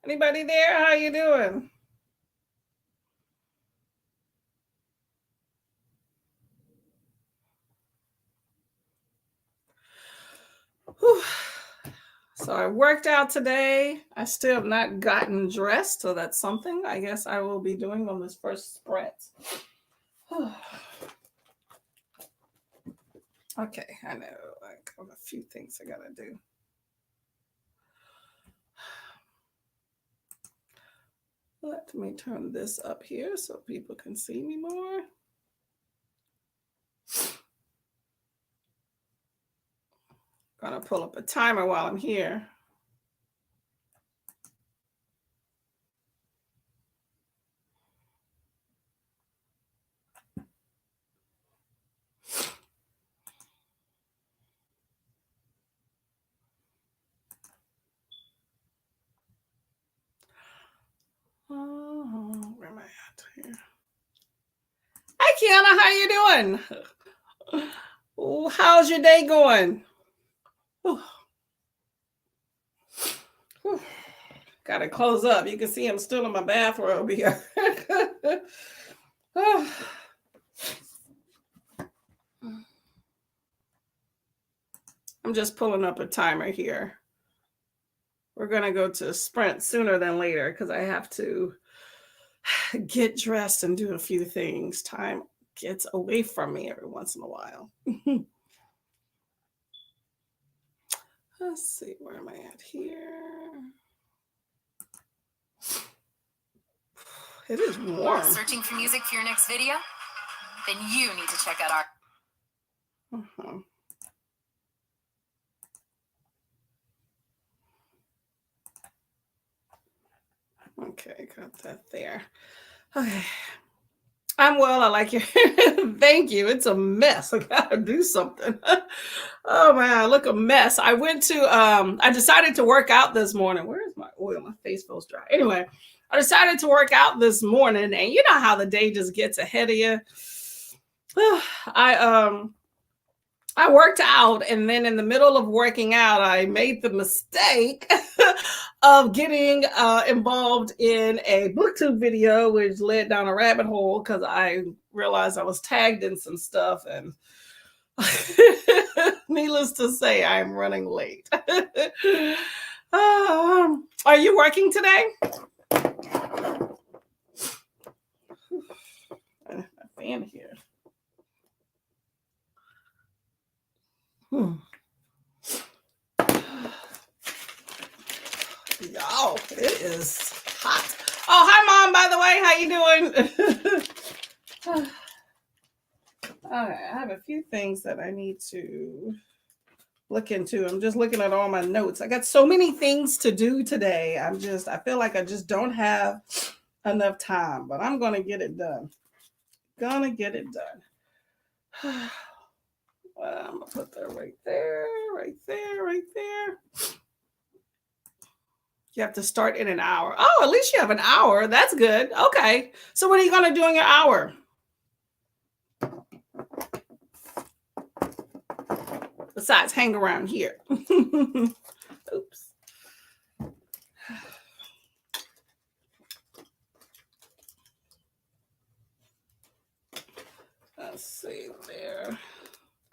Anybody there? How you doing? Whew. So I worked out today. I still have not gotten dressed, so that's something I guess I will be doing on this first sprint. Okay, I know. I have a few things I gotta do. Let me turn this up here so people can see me more. Gonna pull up a timer while I'm here. Where am I at here? Hi, Kiana. How you doing? How's your day going? Gotta close up. You can see I'm still in my bathrobe here. I'm just pulling up a timer here. We're gonna go to sprint sooner than later because I have to get dressed and do a few things. Time gets away from me every once in a while. Let's see, where am I at here? It is warm. Searching for music for your next video? Then you need to check out our... Okay, got that there. Okay. I'm well. I like you. Thank you. It's a mess. I gotta do something. Oh man, I look a mess. I went to I decided to work out this morning. Where is my oil? My face feels dry. Anyway, I decided to work out this morning, and you know how the day just gets ahead of you. I worked out, and then in the middle of working out, I made the mistake of getting involved in a BookTube video, which led down a rabbit hole because I realized I was tagged in some stuff, and needless to say, I'm running late. Are you working today? A fan here. Y'all, it is hot. Oh, hi, Mom, by the way. How you doing? Okay, I have a few things that I need to look into. I'm just looking at all my notes. I got so many things to do today. I feel like I just don't have enough time, but I'm going to get it done. Gonna get it done. Well, I'm going to put that right there, right there, right there. You have to start in an hour. Oh, at least you have an hour. That's good. Okay. So what are you going to do in your hour? Besides, hang around here. Oops. Let's see there.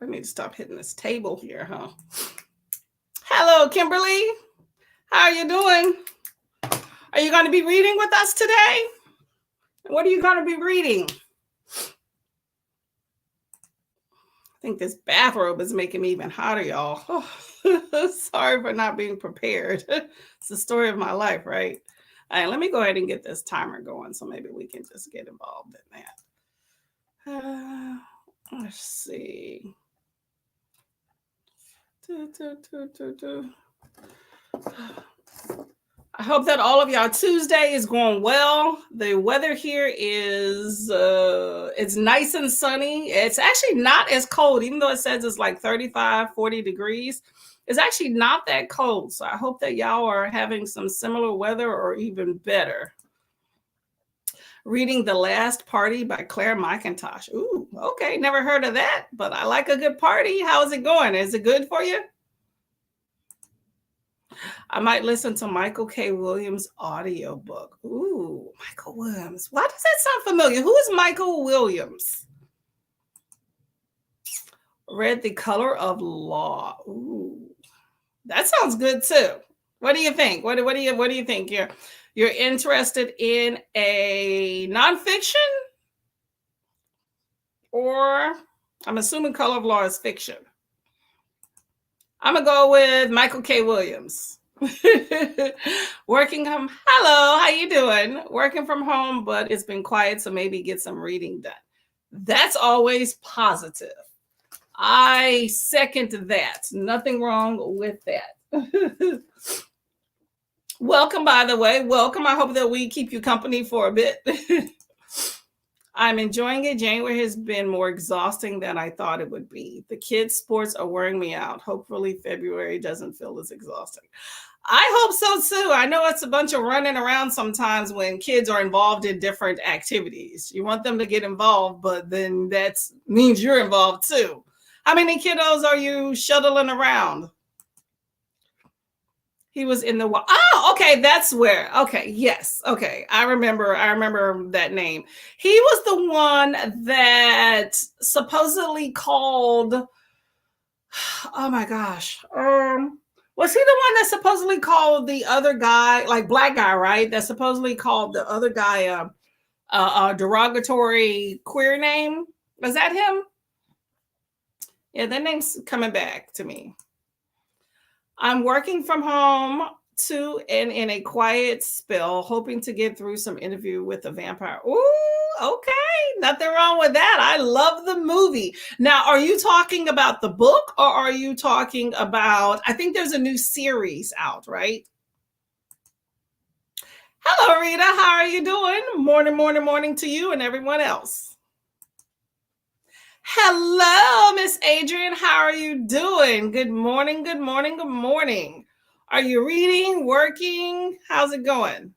I need to stop hitting this table here, huh? Hello, Kimberly. How are you doing? Are you going to be reading with us today? What are you going to be reading? I think this bathrobe is making me even hotter, y'all. Oh, sorry for not being prepared. It's the story of my life, right? All right, let me go ahead and get this timer going so maybe we can just get involved in that. Let's see. I hope that all of y'all Tuesday is going well. The weather here is it's nice and sunny. It's actually not as cold, even though it says it's like 35, 40 degrees. It's actually not that cold. So I hope that y'all are having some similar weather or even better. Reading The Last Party by Claire McIntosh. Ooh, okay. Never heard of that, but I like a good party. How's it going? Is it good for you? I might listen to Michael K. Williams' audiobook. Ooh, Michael Williams. Why does that sound familiar? Who is Michael Williams? Read The Color of Law. Ooh, that sounds good too. What do you think? What do you think? You're interested in a nonfiction, or I'm assuming Color of Law is fiction. I'm gonna go with Michael K. Williams. Working home. Hello, how you doing? Working from home, but it's been quiet, so maybe get some reading done. That's always positive. I second that. Nothing wrong with that. Welcome, by the way. Welcome. I hope that we keep you company for a bit. I'm enjoying it. January has been more exhausting than I thought it would be. The kids' sports are wearing me out. Hopefully, February doesn't feel as exhausting. I hope so too. I know it's a bunch of running around sometimes when kids are involved in different activities. You want them to get involved, but then that means you're involved too. How many kiddos are you shuttling around? He was in the oh, okay, that's where. Okay, yes. Okay. I remember that name. He was the one that supposedly called, oh my gosh. Was he the one that supposedly called the other guy, like black guy, right? That supposedly called the other guy a derogatory queer name? Was that him? Yeah, that name's coming back to me. I'm working from home too and in a quiet spell, hoping to get through some interview with a vampire. Ooh, okay. Nothing wrong with that. I love the movie. Now, are you talking about the book or are you talking about, I think there's a new series out, right? Hello, Rita. How are you doing? Morning to you and everyone else. Hello, Miss Adrian. How are you doing? Good morning. Are you reading, working? How's it going?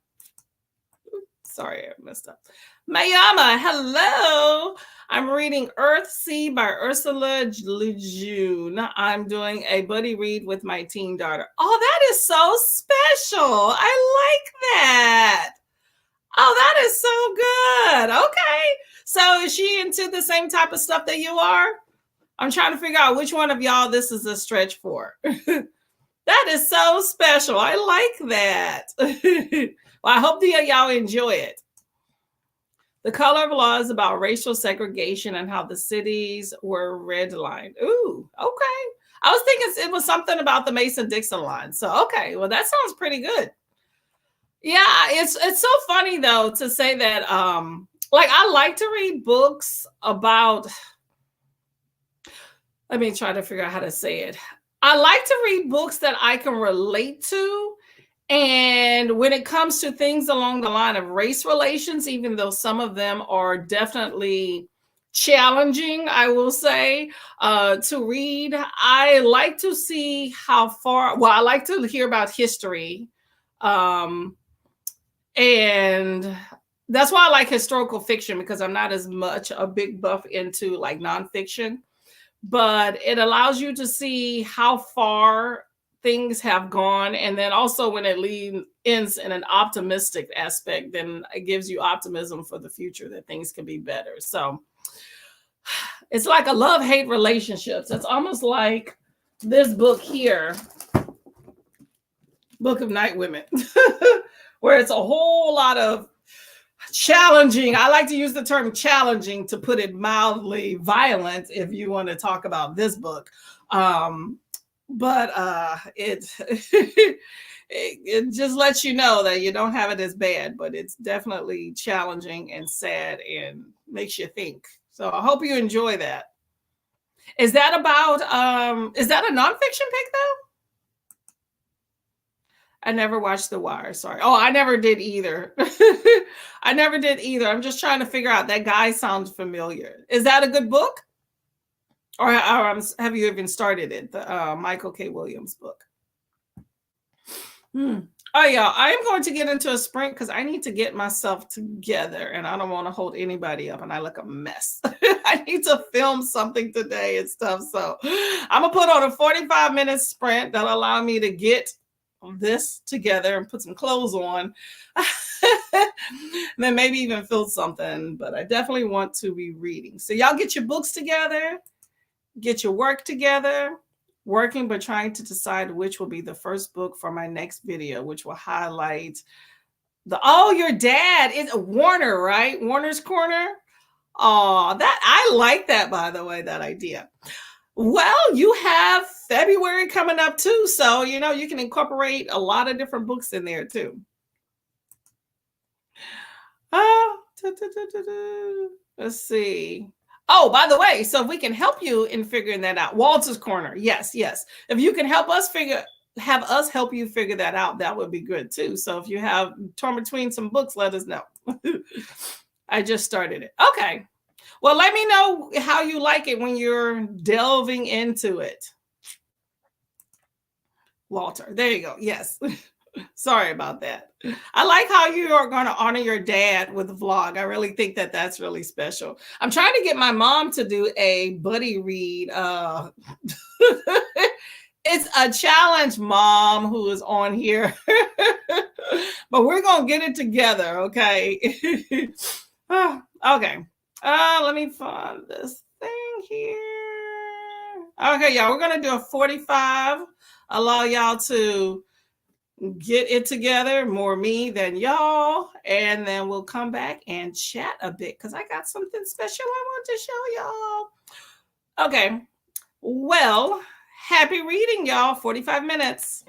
Sorry, I messed up. Mayama, hello. I'm reading Earthsea by Ursula Le Guin. I'm doing a buddy read with my teen daughter. Oh, that is so special. I like that. Oh, that is so good. Okay. So is she into the same type of stuff that you are? I'm trying to figure out which one of y'all this is a stretch for. That is so special. I like that. Well, I hope that y'all enjoy it. The Color of Law is about racial segregation and how the cities were redlined. Ooh, okay. I was thinking it was something about the Mason-Dixon line. So, okay. Well, that sounds pretty good. Yeah, it's so funny though to say that like I like to read books about, let me try to figure out how to say it. I like to read books that I can relate to. And when it comes to things along the line of race relations, even though some of them are definitely challenging, I will say, to read, I like to see how far, well, I like to hear about history. And that's why I like historical fiction, because I'm not as much a big buff into like nonfiction, but it allows you to see how far things have gone. And then also when it ends in an optimistic aspect, then it gives you optimism for the future that things can be better. So it's like a love-hate relationships. It's almost like this book here, Book of Night Women, where it's a whole lot of challenging. I like to use the term challenging to put it mildly, violent, if you want to talk about this book. But it just lets you know that you don't have it as bad, but it's definitely challenging and sad and makes you think. So I hope you enjoy that. Is that about is that a nonfiction pick though? I never watched The Wire. Sorry. Oh, I never did either. I never did either. I'm just trying to figure out. That guy sounds familiar. Is that a good book? Or have you even started it? The Michael K. Williams book. Oh, yeah. I am going to get into a sprint because I need to get myself together and I don't want to hold anybody up and I look a mess. I need to film something today and stuff. So I'm going to put on a 45-minute sprint that'll allow me to get this together and put some clothes on. Then maybe even feel something, but I definitely want to be reading. So y'all get your books together, get your work together, working but trying to decide which will be the first book for my next video, which will highlight your dad is Warner, right? Warner's Corner. Oh, that I like that, by the way, that idea. Well, you have February coming up too, so you can incorporate a lot of different books in there too. Let's see. Oh, by the way, so if we can help you in figuring that out, Walter's Corner. Yes, yes. If you can have us help you figure that out, that would be good too. So if you have torn between some books, let us know. I just started it. Okay. Well, let me know how you like it when you're delving into it. Walter, there you go. Yes. Sorry about that. I like how you are going to honor your dad with a vlog. I really think that that's really special. I'm trying to get my mom to do a buddy read. It's a challenge, Mom, who is on here. But we're going to get it together, okay? Okay. Let me find this thing here. Okay, y'all, we're going to do a 45. Allow y'all to get it together, more me than y'all, and then we'll come back and chat a bit because I got something special I want to show y'all. Okay, well, happy reading, y'all. 45 minutes.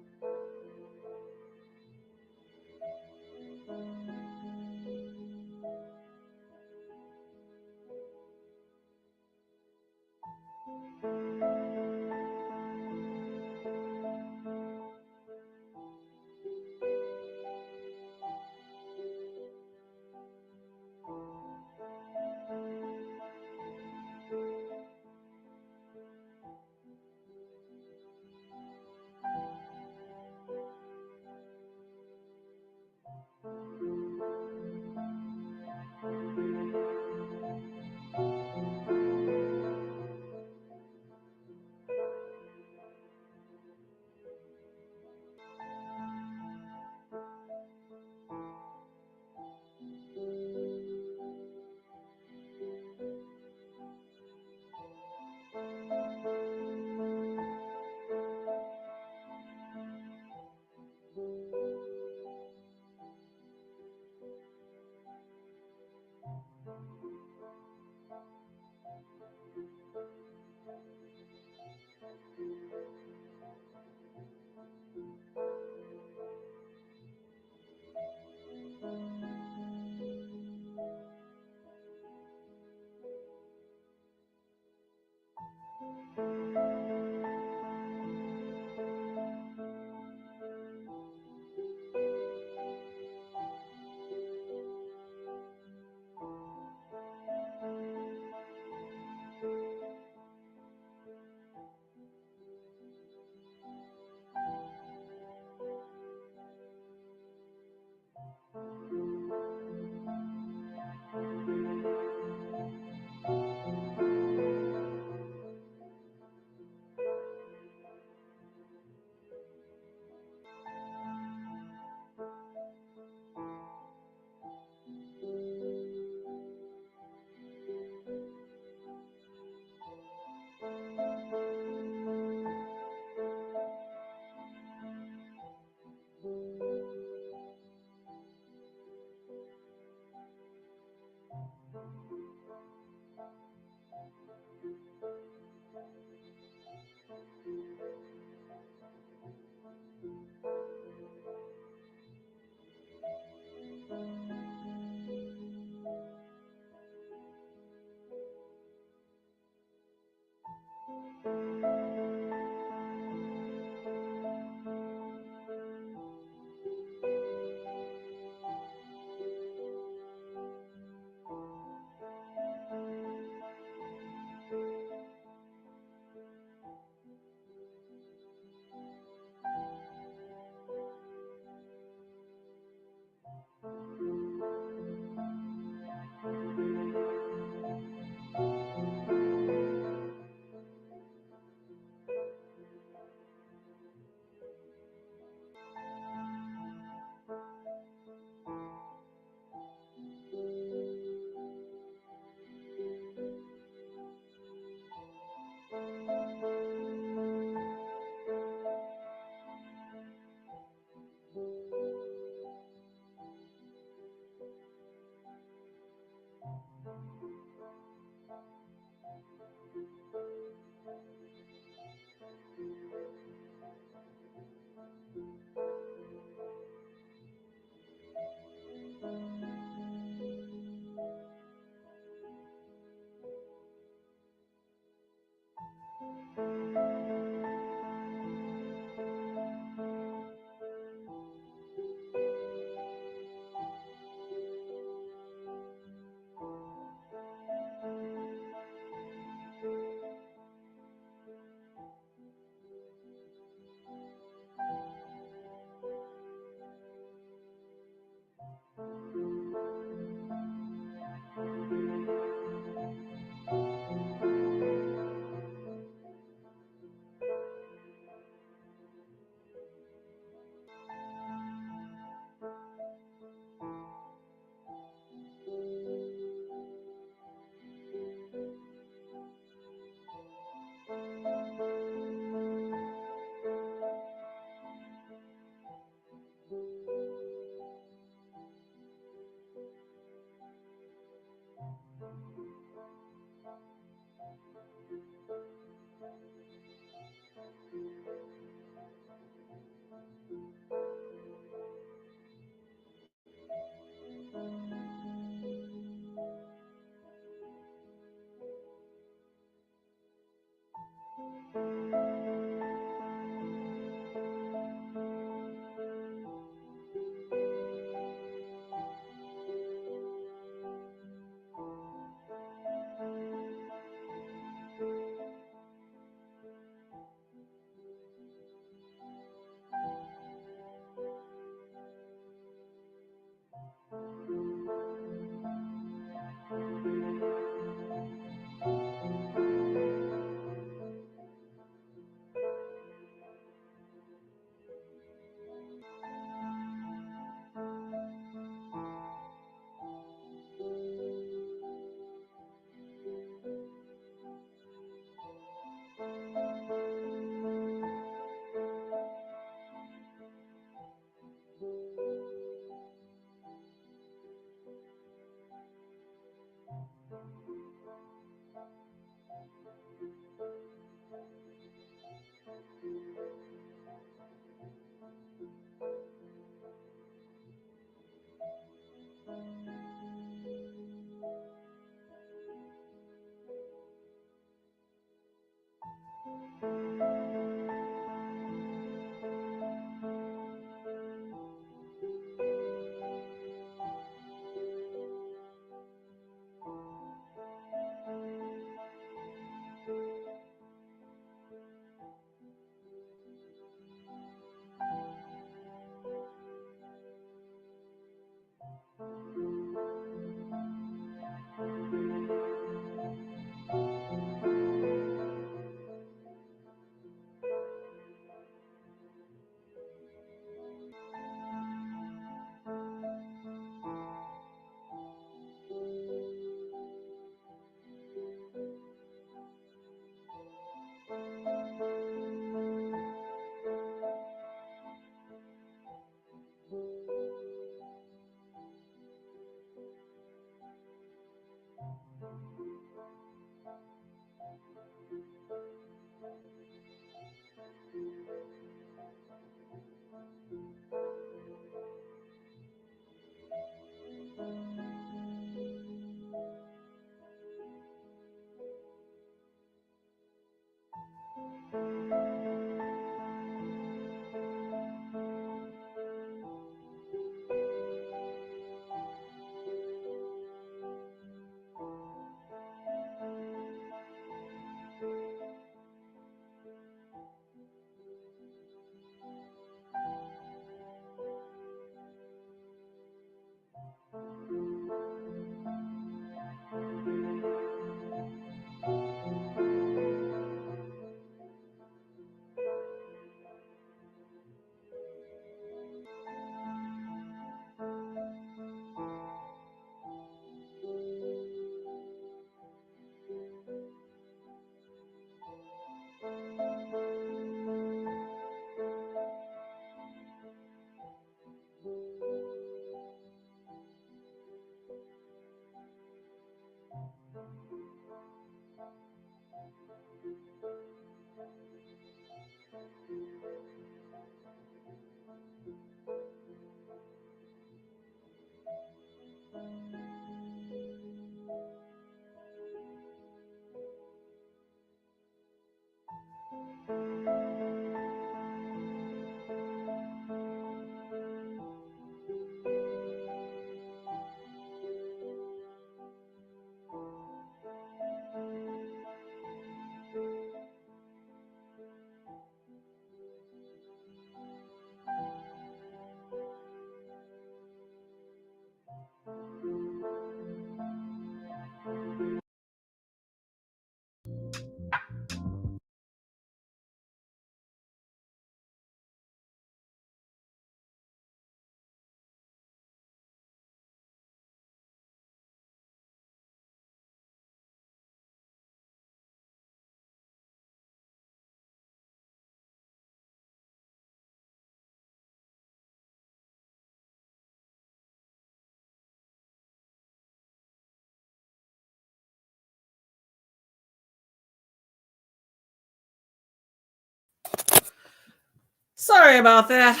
Sorry about that.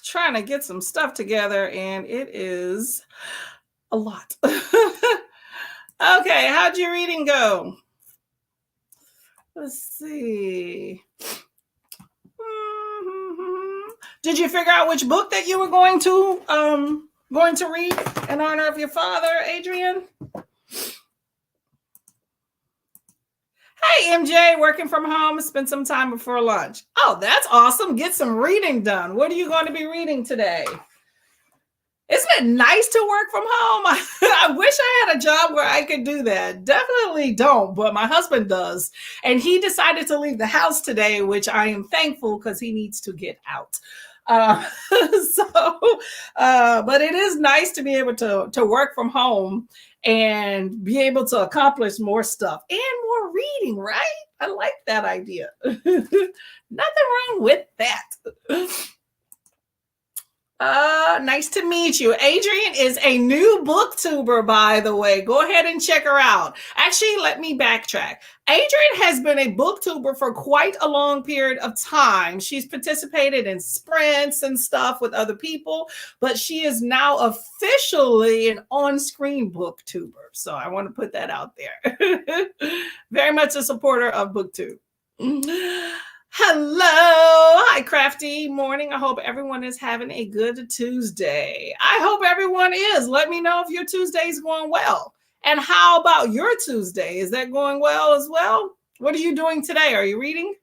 Trying to get some stuff together and it is a lot. Okay, how'd your reading go? Let's see. Did you figure out which book that you were going to read in honor of your father, Adrian? Hey, MJ, working from home, spend some time before lunch. Oh, that's awesome. Get some reading done. What are you going to be reading today? Isn't it nice to work from home? I wish I had a job where I could do that. Definitely don't, but my husband does. And he decided to leave the house today, which I am thankful because he needs to get out. But it is nice to be able to work from home and be able to accomplish more stuff and more reading, right? I like that idea. Nothing wrong with that. Nice to meet you. Adrian is a new booktuber, by the way. Go ahead and check her out. Actually, let me backtrack. Adrian has been a booktuber for quite a long period of time. She's participated in sprints and stuff with other people, but she is now officially an on-screen booktuber. So I want to put that out there. Very much a supporter of BookTube. Hello. Hi, Crafty morning. I hope everyone is having a good Tuesday. I hope everyone is. Let me know if your Tuesday is going well. And how about your Tuesday? Is that going well as well? What are you doing today? Are you reading?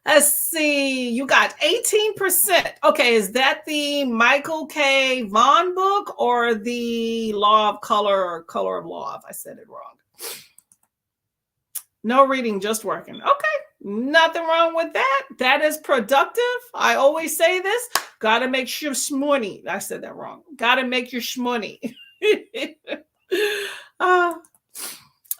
Let's see. You got 18%. Okay, is that the Michael K. Vaughan book or the Law of Color or Color of Law? If I said it wrong. No reading, just working. Okay, nothing wrong with that. That is productive. I always say this. Got to make your shmoney. I said that wrong. Got to make your shmoney.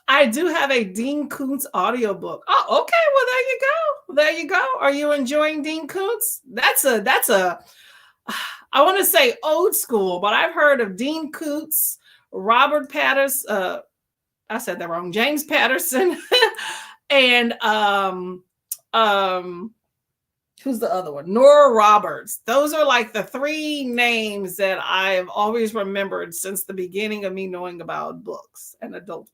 I do have a Dean Koontz audiobook. Oh, okay. Well, there you go. There you go. Are you enjoying Dean Koontz? That's a I want to say old school, but I've heard of Dean Koontz, Robert Patterson, I said that wrong. James Patterson and who's the other one? Nora Roberts. Those are like the three names that I've always remembered since the beginning of me knowing about books and adult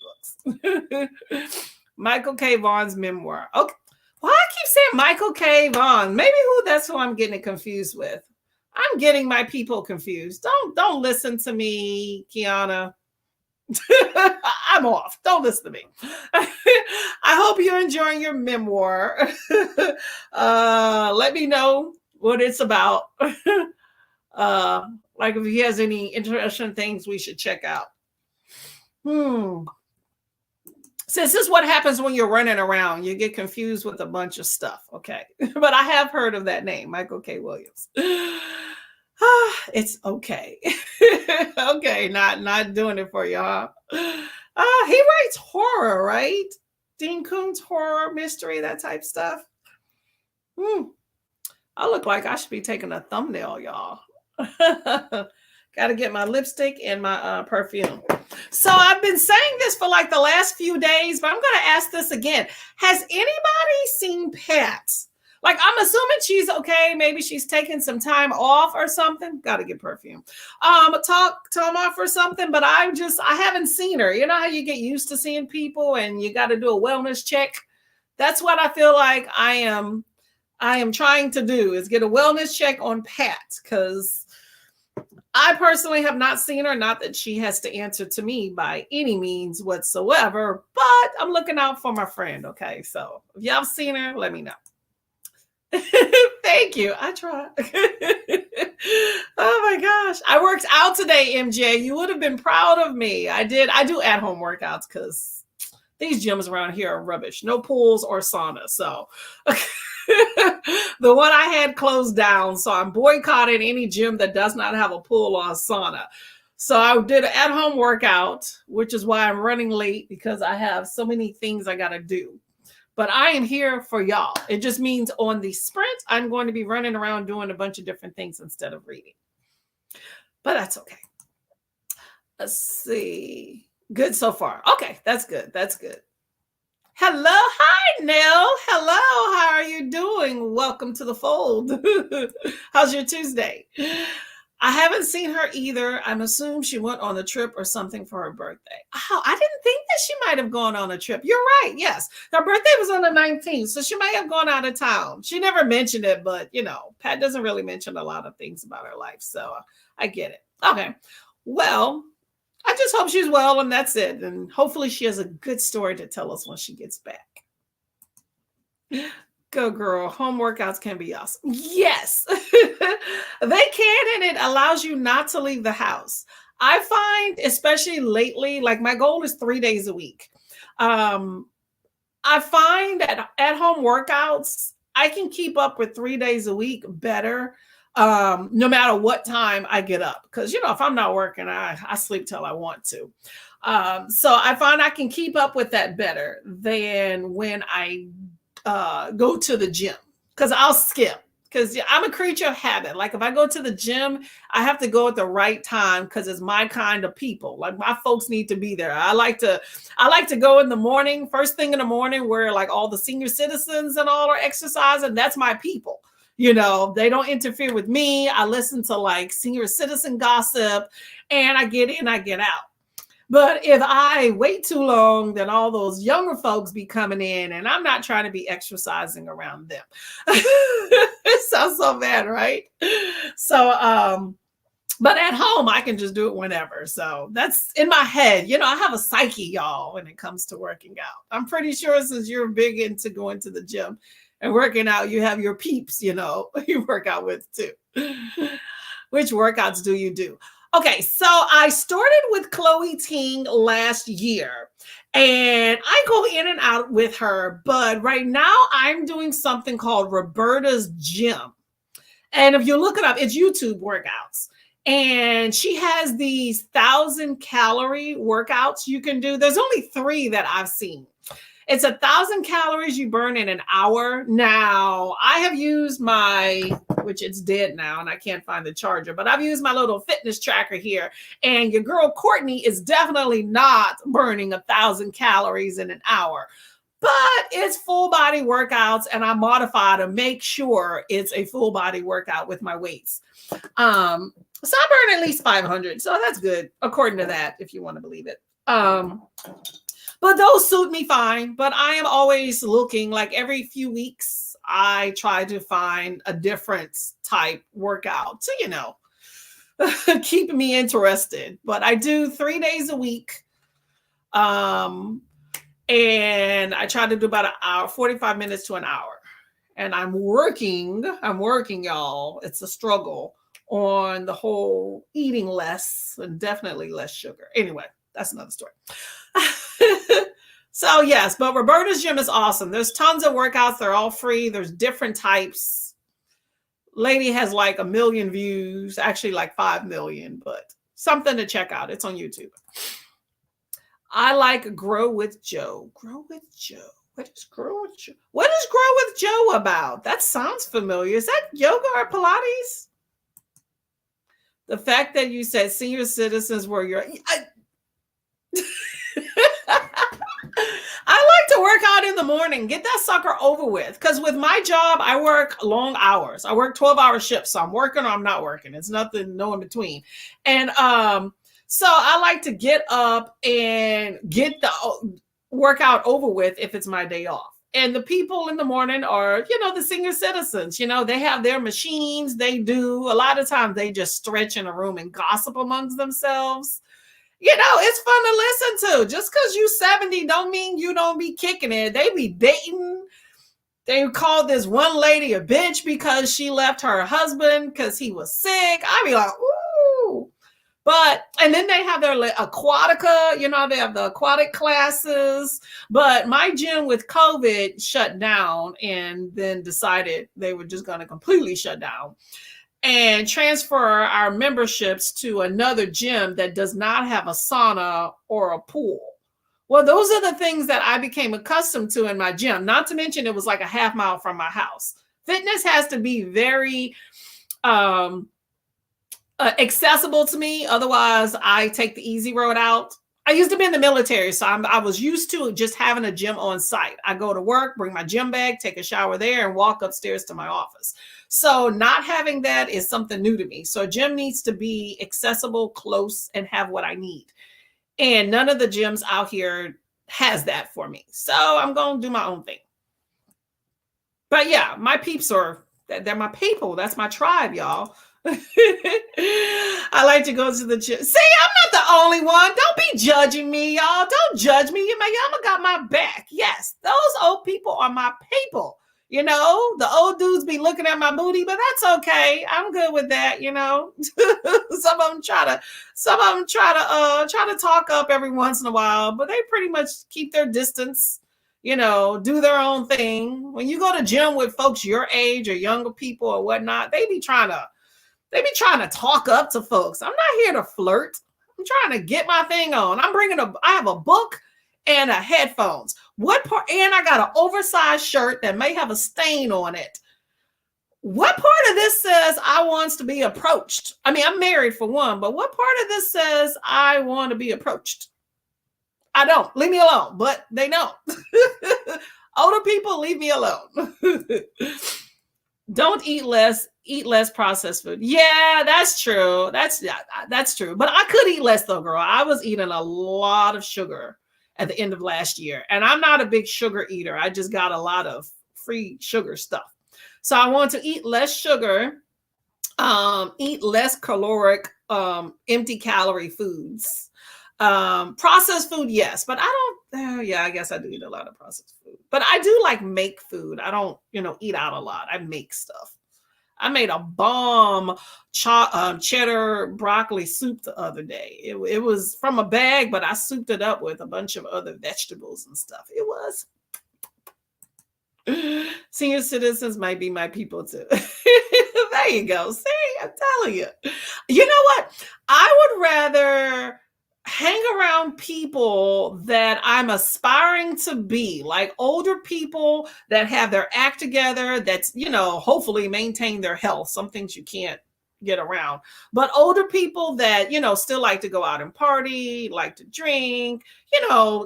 books. Michael K. Vaughan's memoir. Okay. Why I keep saying Michael K. Vaughan? Maybe that's who I'm getting it confused with. I'm getting my people confused. Don't listen to me, Kiana. I'm off. Don't listen to me. I hope you're enjoying your memoir. Let me know what it's about. Like if he has any interesting things we should check out. Since this is what happens when you're running around, you get confused with a bunch of stuff. Okay. But I have heard of that name, Michael K. Williams. It's okay. Okay, not doing it for you, huh? He writes horror, right? Dean Koontz, horror, mystery, that type stuff. I look like I should be taking a thumbnail, y'all. Got to get my lipstick and my perfume. So I've been saying this for like the last few days, but I'm going to ask this again. Has anybody seen Pat? Like, I'm assuming she's okay. Maybe she's taking some time off or something. Got to get perfume. Time off or something. But I haven't seen her. You know how you get used to seeing people and you got to do a wellness check? That's what I feel like I am trying to do, is get a wellness check on Pat, because I personally have not seen her. Not that she has to answer to me by any means whatsoever, but I'm looking out for my friend. Okay, so if y'all seen her, let me know. Thank you. I try. Oh my gosh. I worked out today, MJ. You would have been proud of me. I do at-home workouts because these gyms around here are rubbish. No pools or sauna. So the one I had closed down. So I'm boycotting any gym that does not have a pool or a sauna. So I did an at-home workout, which is why I'm running late, because I have so many things I got to do. But I am here for y'all. It just means on the sprint, I'm going to be running around doing a bunch of different things instead of reading. But that's okay. Let's see. Good so far. Okay, that's good. That's good. Hello. Hi, Nell. Hello. How are you doing? Welcome to the fold. How's your Tuesday? I haven't seen her either. I'm assuming she went on a trip or something for her birthday. Oh, I didn't think that she might have gone on a trip. You're right. Yes. Her birthday was on the 19th, so she might have gone out of town. She never mentioned it, but Pat doesn't really mention a lot of things about her life. So I get it. Okay. Well, I just hope she's well, and that's it. And hopefully she has a good story to tell us when she gets back. Go girl. Home workouts can be awesome. Yes, they can, and it allows you not to leave the house. I find, especially lately, like my goal is 3 days a week. Um, I find that at home workouts, I can keep up with 3 days a week better, no matter what time I get up. Because, if I'm not working, I sleep till I want to. So I find I can keep up with that better than when I go to the gym, because I'll skip. Because I'm a creature of habit. Like if I go to the gym, I have to go at the right time because it's my kind of people. Like my folks need to be there. I like to go in the morning, first thing in the morning, where like all the senior citizens and all are exercising. That's my people. They don't interfere with me. I listen to like senior citizen gossip, and I get in, I get out. But if I wait too long, then all those younger folks be coming in, and I'm not trying to be exercising around them. It sounds so bad, right? So, but at home, I can just do it whenever. So that's in my head. I have a psyche, y'all, when it comes to working out. I'm pretty sure since you're big into going to the gym and working out, you have your peeps, you work out with too. Which workouts do you do? Okay, so I started with Chloe Ting last year, and I go in and out with her, but right now I'm doing something called Roberta's Gym. And if you look it up, it's YouTube workouts. And she has these 1,000-calorie workouts you can do. There's only 3 that I've seen. It's 1,000 calories you burn in an hour. Now, I have used which it's dead now and I can't find the charger, but I've used my little fitness tracker here. And your girl Courtney is definitely not burning 1,000 calories in an hour. But it's full body workouts, and I modify to make sure it's a full body workout with my weights. So I burn at least 500. So that's good, according to that, if you want to believe it. But those suit me fine. But I am always looking, like every few weeks, I try to find a different type workout to, keep me interested. But I do 3 days a week. And I try to do about an hour, 45 minutes to an hour. And I'm working, y'all. It's a struggle on the whole eating less and definitely less sugar. Anyway, that's another story. So yes, but Roberta's Gym is awesome. There's tons of workouts. They're all free. There's different types. Lady has like 1 million views, actually like 5 million, but something to check out. It's on YouTube. I like Grow with Joe. Grow with Joe. What is Grow with Joe? What is Grow with Joe about? That sounds familiar. Is that yoga or Pilates? The fact that you said senior citizens were I like to work out in the morning. Get that sucker over with. Because with my job, I work long hours. I work 12-hour shifts. So I'm working or I'm not working. It's nothing, no in between. And so I like to get up and get the workout over with if it's my day off. And the people in the morning are, the senior citizens. They have their machines. They do. A lot of times they just stretch in a room and gossip amongst themselves. It's fun to listen to. Just because you 70 don't mean you don't be kicking it. They be dating. They called this one lady a bitch because she left her husband because he was sick. I be like, ooh. And then they have their aquatica, they have the aquatic classes. But my gym with COVID shut down and then decided they were just going to completely shut down and transfer our memberships to another gym that does not have a sauna or a pool. Well, those are the things that I became accustomed to in my gym, not to mention it was like a half mile from my house. Fitness has to be very accessible to me. Otherwise, I take the easy road out. I used to be in the military, so I was used to just having a gym on site. I go to work, bring my gym bag, take a shower there, and walk upstairs to my office. So not having that is something new to me. So a gym needs to be accessible, close, and have what I need. And none of the gyms out here has that for me. So I'm going to do my own thing. But yeah, my peeps they're my people. That's my tribe, y'all. I like to go to the gym. See, I'm not the only one. Don't be judging me, y'all. Don't judge me. Y'all got my back. Yes, those old people are my people. You know, the old dudes be looking at my booty, but that's okay. I'm good with that. You know, some of them try to talk up every once in a while, but they pretty much keep their distance. You know, do their own thing. When you go to gym with folks your age or younger people or whatnot, they be trying to talk up to folks. I'm not here to flirt. I'm trying to get my thing on. I have a book and a headphones. What part? And I got an oversized shirt that may have a stain on it. What part of this says I wants to be approached? I mean, I'm married for one, but what part of this says I want to be approached? I don't. Leave me alone, but they don't. Older people, leave me alone. Don't eat less processed food. Yeah, that's true. That's true. But I could eat less though, girl. I was eating a lot of sugar at the end of last year. And I'm not a big sugar eater. I just got a lot of free sugar stuff. So I want to eat less sugar, eat less caloric, empty calorie foods. Processed food, yes, but I guess I do eat a lot of processed food, but I do like make food. I don't, eat out a lot. I make stuff. I made a bomb cheddar broccoli soup the other day. It was from a bag, but I souped it up with a bunch of other vegetables and stuff. It was. Senior citizens might be my people too. There you go. See, I'm telling you. You know what? I would rather hang around people that I'm aspiring to be, like older people that have their act together, that's, hopefully maintain their health. Some things you can't get around, but older people that, still like to go out and party, like to drink,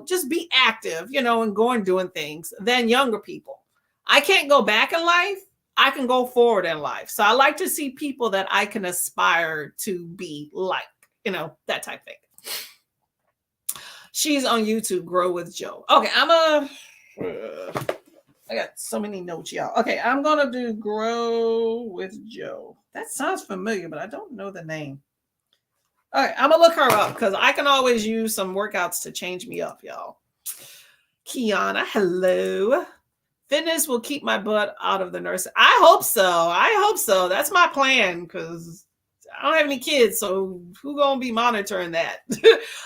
just be active, and go and doing things, than younger people. I can't go back in life. I can go forward in life. So I like to see people that I can aspire to be like, that type of thing. She's on YouTube, Grow with Joe. Okay, I got so many notes, y'all. Okay, I'm going to do Grow with Joe. That sounds familiar, but I don't know the name. All right, I'm going to look her up because I can always use some workouts to change me up, y'all. Kiana, hello. Fitness will keep my butt out of the nursing. I hope so. That's my plan because I don't have any kids, so who's going to be monitoring that?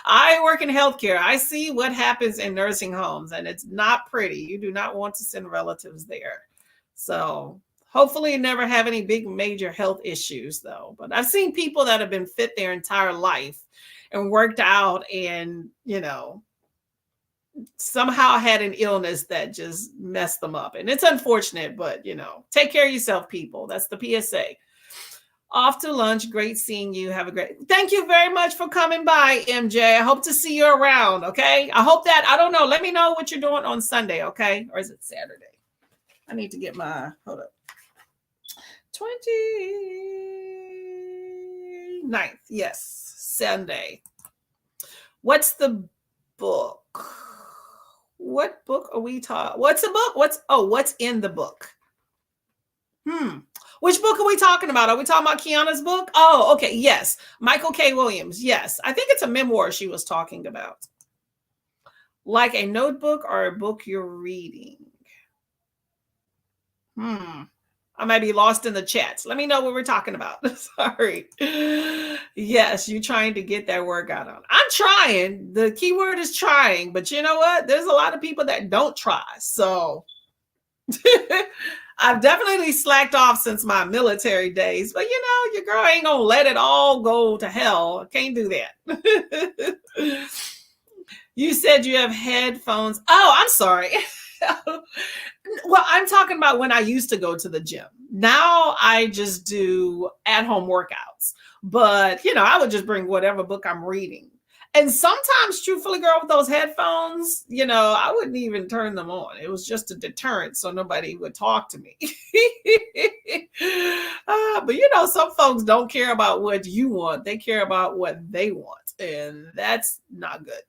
I work in healthcare. I see what happens in nursing homes, and it's not pretty. You do not want to send relatives there. So hopefully never have any big major health issues, though. But I've seen people that have been fit their entire life and worked out and, somehow had an illness that just messed them up. And it's unfortunate, but, take care of yourself, people. That's the PSA. Off to lunch. Great seeing you. Have a great. Thank you very much for coming by, MJ. I hope to see you around. Okay. I hope that, I don't know. Let me know what you're doing on Sunday. Okay. Or is it Saturday? I need to get hold up. 29th. Yes. Sunday. What's the book? What book are we talking? What's the book? What's in the book? Which book are we talking about? Are we talking about Kiana's book? Oh, okay. Yes. Michael K. Williams. Yes. I think it's a memoir she was talking about. Like a notebook or a book you're reading? I might be lost in the chats. Let me know what we're talking about. Sorry. Yes, you're trying to get that workout on. I'm trying. The key word is trying. But you know what? There's a lot of people that don't try. So I've definitely slacked off since my military days, but your girl ain't gonna let it all go to hell. I can't do that. You said you have headphones. Oh, I'm sorry. Well, I'm talking about when I used to go to the gym. Now I just do at-home workouts, but I would just bring whatever book I'm reading. And sometimes, truthfully, girl, with those headphones, I wouldn't even turn them on. It was just a deterrent so nobody would talk to me. But some folks don't care about what you want. They care about what they want. And that's not good.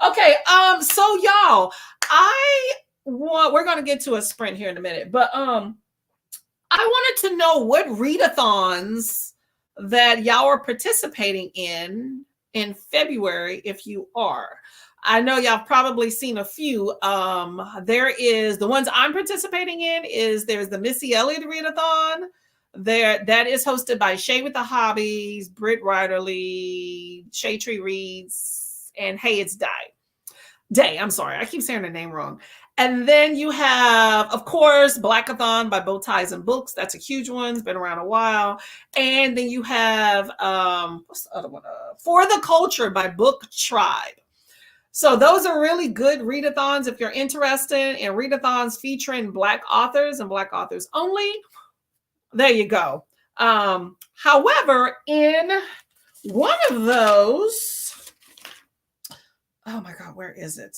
Okay. So y'all, we're going to get to a sprint here in a minute, but, I wanted to know what readathons that y'all are participating in February, if you are. I know y'all probably seen a few. There is the ones I'm participating in there's the Missy Elliott readathon. That is hosted by Shay with the Hobbies, Britt Riderly, Shay Tree Reads, and Hey It's Day. I'm sorry, I keep saying the name wrong. And then you have, of course, Blackathon by Bow Ties and Books. That's a huge one. It's been around a while. And then you have, what's the other one? For the Culture by Book Tribe. So those are really good readathons if you're interested in readathons featuring Black authors and Black authors only. There you go. However, in one of those, oh my God, where is it?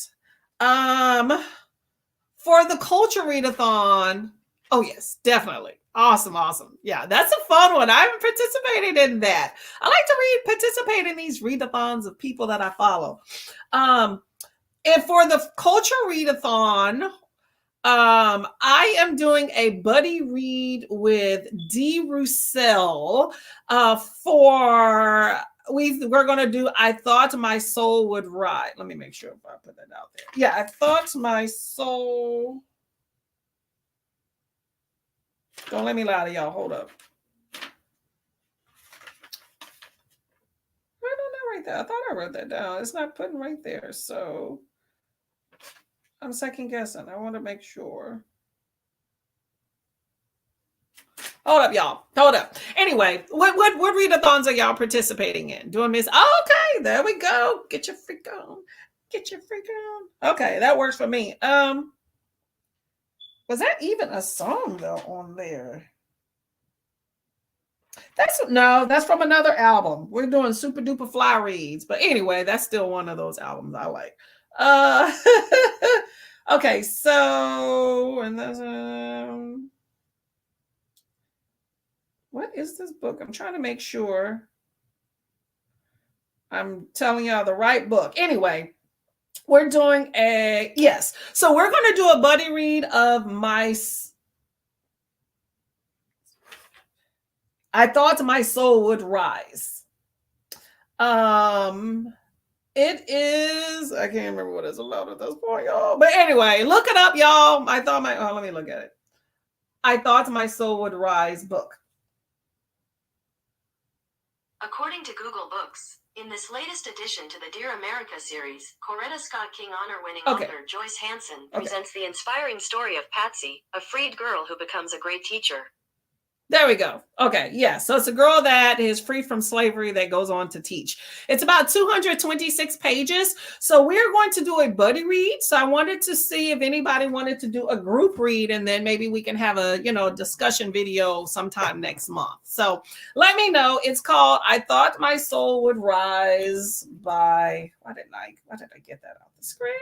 For the Culture readathon, oh yes, definitely. Awesome. Yeah, that's a fun one. I haven't participated in that. I like to participate in these readathons of people that I follow. And for the Culture readathon, I am doing a buddy read with Dee Roussel we're going to do I Thought My Soul Would Ride. Let me make sure if I put that out there. Yeah, I Thought My Soul. Don't let me lie to y'all. Hold up. Right on that right there. I thought I wrote that down. It's not putting right there. So I'm second guessing. I want to make sure. Hold up, y'all. Hold up. Anyway, what readathons are y'all participating in? Doing Miss? Oh, okay, there we go. Get your freak on. Okay, that works for me. Was that even a song though on there? That's from another album. We're doing Super Duper Fly Reads, but anyway, that's still one of those albums I like. Okay, so and that's what is this book? I'm trying to make sure I'm telling y'all the right book. Anyway, we're doing so we're going to do a buddy read of I Thought My Soul Would Rise. It is, I can't remember what it's about at this point, y'all. But anyway, look it up, y'all. Let me look at it. I Thought My Soul Would Rise book. According to Google Books, in this latest addition to the Dear America series, Coretta Scott King Honor-winning author Joyce Hanson presents the inspiring story of Patsy, a freed girl who becomes a great teacher. There we go. Okay, yeah. So it's a girl that is free from slavery that goes on to teach. It's about 226 pages. So we're going to do a buddy read. So I wanted to see if anybody wanted to do a group read, and then maybe we can have a discussion video sometime next month. So let me know. It's called I Thought My Soul Would Rise by why did I get that off the screen?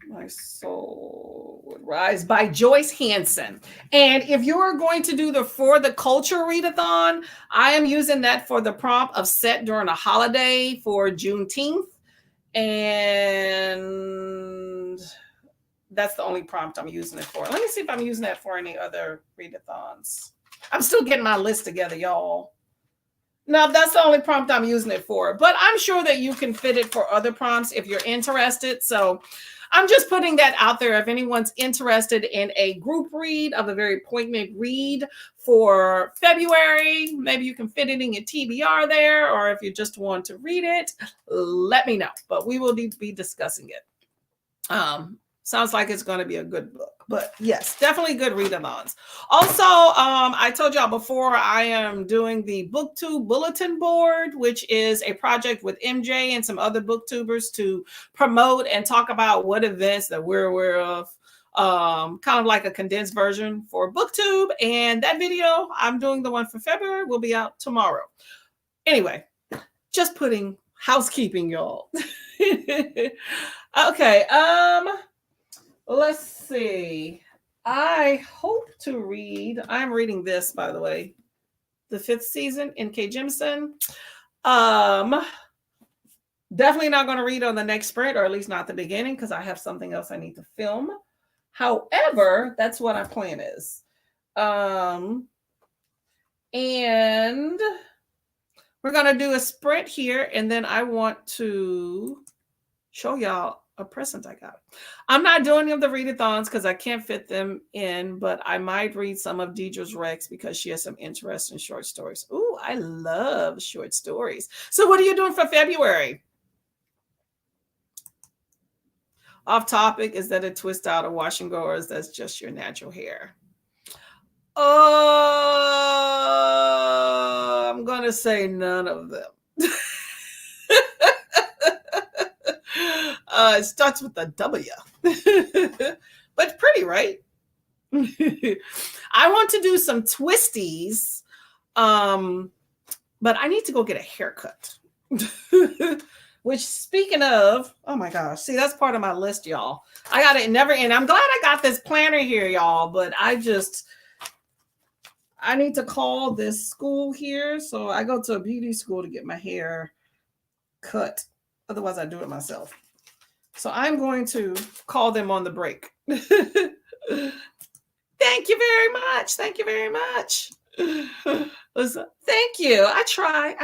My Soul Would Rise by Joyce Hanson. And if you're going to do the For the Culture readathon, I am using that for the prompt of set during a holiday for Juneteenth. And that's the only prompt I'm using it for. Let me see if I'm using that for any other readathons. I'm still getting my list together, y'all. No, that's the only prompt I'm using it for. But I'm sure that you can fit it for other prompts if you're interested. So I'm just putting that out there. If anyone's interested in a group read of a very poignant read for February, maybe you can fit it in your TBR there, or if you just want to read it, let me know. But we will be discussing it. Sounds like it's going to be a good book. But yes, definitely good readathons. Also, I told y'all before, I am doing the BookTube Bulletin Board, which is a project with MJ and some other booktubers to promote and talk about what events that we're aware of kind of like a condensed version for BookTube. And that video, I'm doing the one for February, will be out tomorrow. Anyway, just putting housekeeping, y'all. Okay, let's see. I hope to read, I'm reading this, by the way, the 5th season, N.K. Jemisin. Definitely not going to read on the next sprint, or at least not the beginning, because I have something else I need to film. However, that's what our plan is. And we're going to do a sprint here, and then I want to show y'all a present I got. I'm not doing any of the readathons because I can't fit them in, but I might read some of Deidre's Rex because she has some interesting short stories. Ooh, I love short stories. So what are you doing for February? Off topic, is that a twist out of wash and go, or is that just your natural hair? Oh, I'm going to say none of them. It starts with a W. But pretty, right? I want to do some twisties, but I need to go get a haircut. Which, speaking of, oh my gosh, see, that's part of my list, y'all. I got it never end. I'm glad I got this planner here, y'all, but I need to call this school here. So I go to a beauty school to get my hair cut. Otherwise, I do it myself. So I'm going to call them on the break. Thank you very much. Thank you very much. Thank you. I try,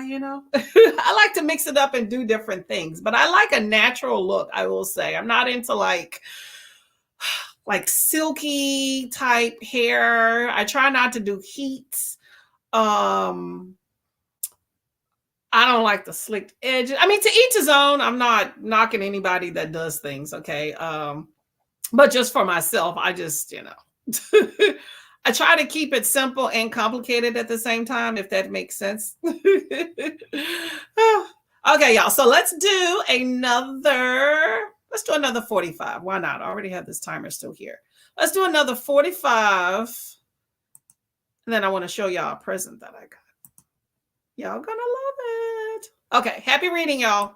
you know. I like to mix it up and do different things, but I like a natural look, I will say. I'm not into like silky type hair. I try not to do heat. I don't like the slicked edges. I mean, to each his own. I'm not knocking anybody that does things, okay? But just for myself, I just, you know, I try to keep it simple and complicated at the same time, if that makes sense. Okay, y'all. So let's do another 45. Why not? I already have this timer still here. Let's do another 45. And then I want to show y'all a present that I got. Y'all gonna love it. Okay, happy reading, y'all.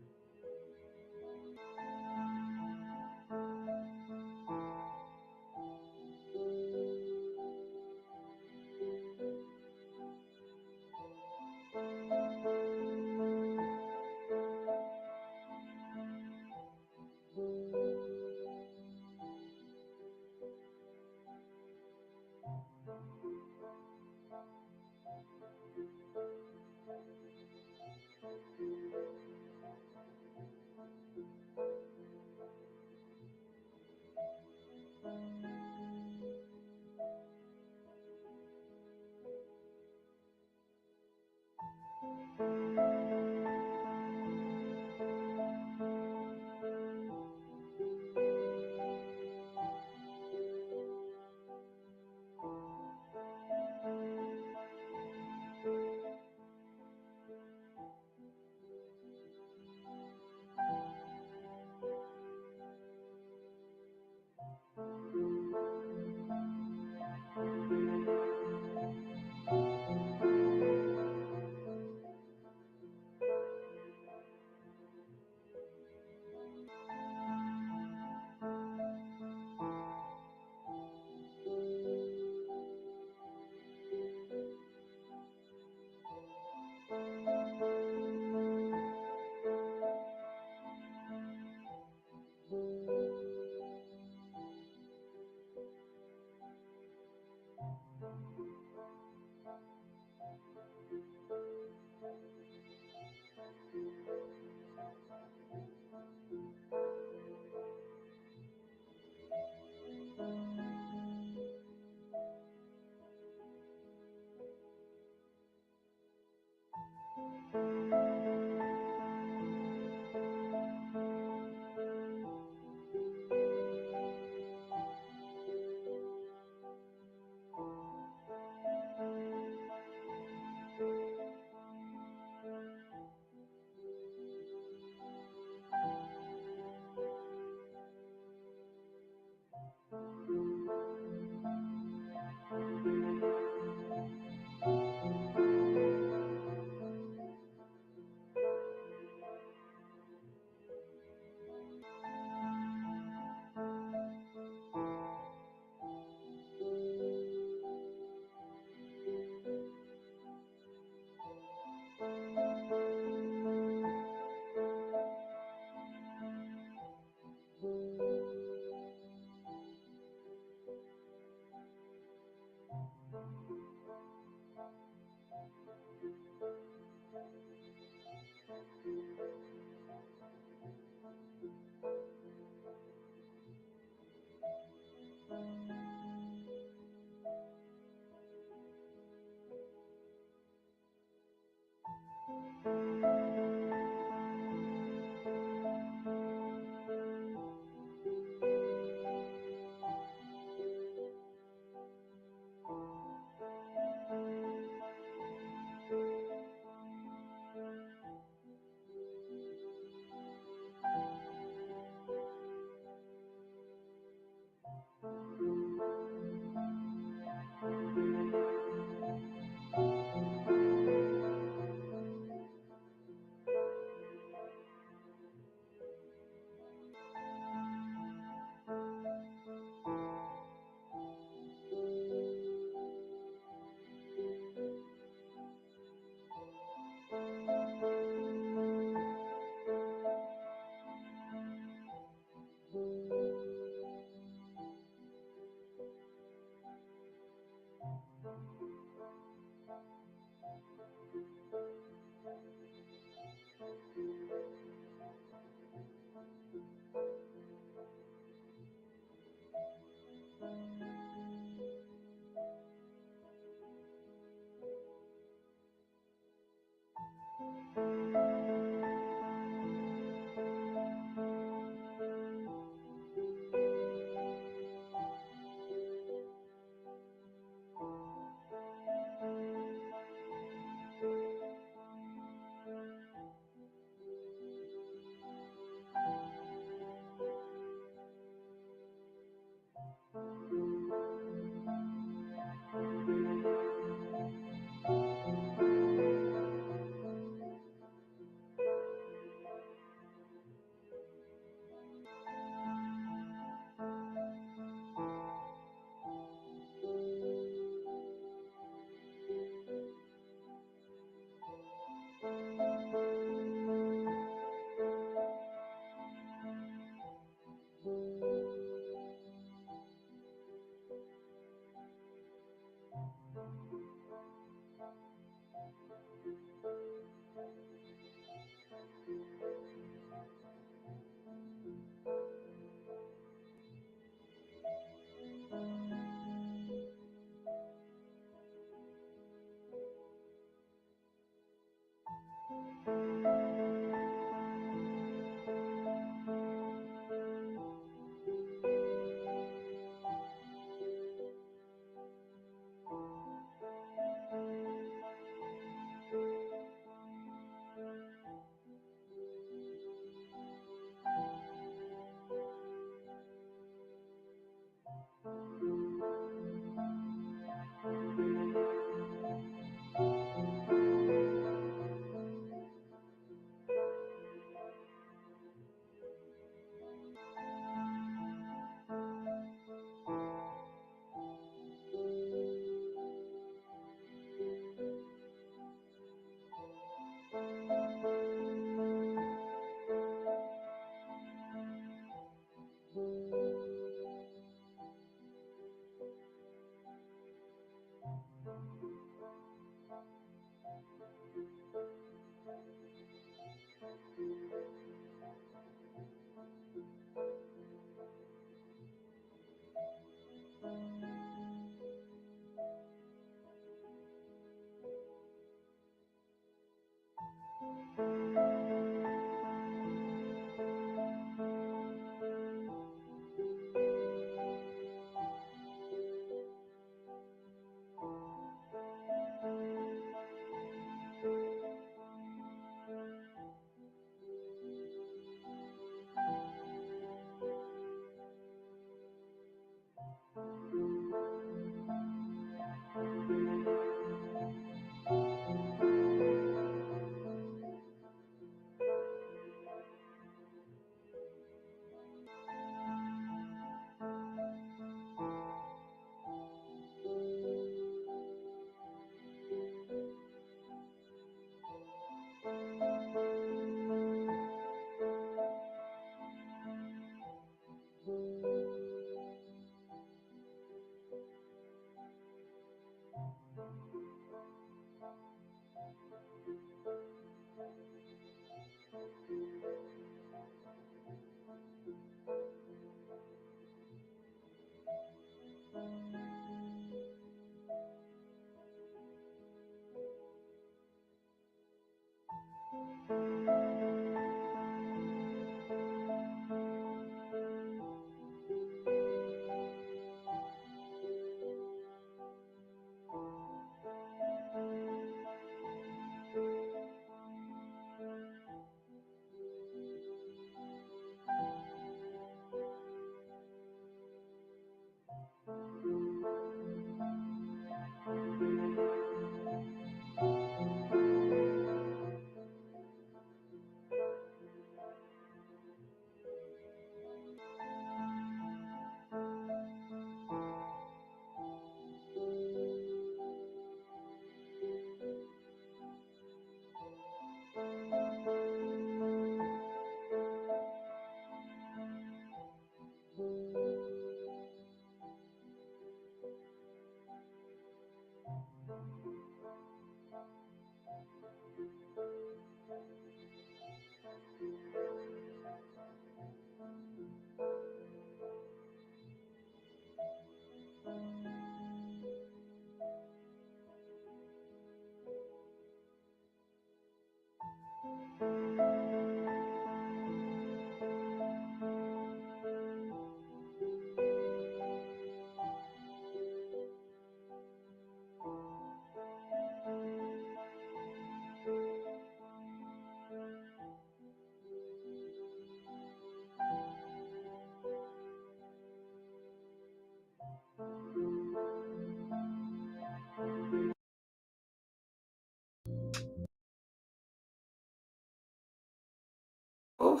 Oh.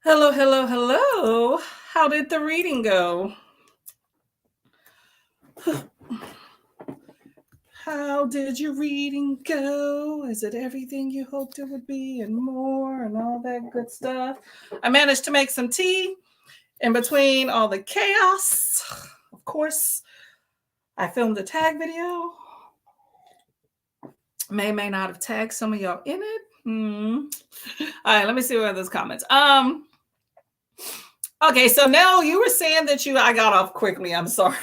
Hello, hello, hello. How did the reading go? How did your reading go? Is it everything you hoped it would be and more and all that good stuff? I managed to make some tea in between all the chaos. Of course, I filmed a tag video. May not have tagged some of y'all in it. All right, let me see what are those comments. Okay, so now you were saying that I got off quickly. I'm sorry.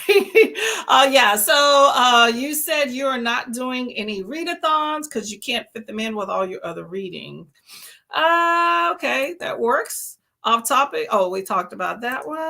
Yeah, so you said you're not doing any readathons because you can't fit them in with all your other reading. Okay, that works. Off topic. Oh, we talked about that one.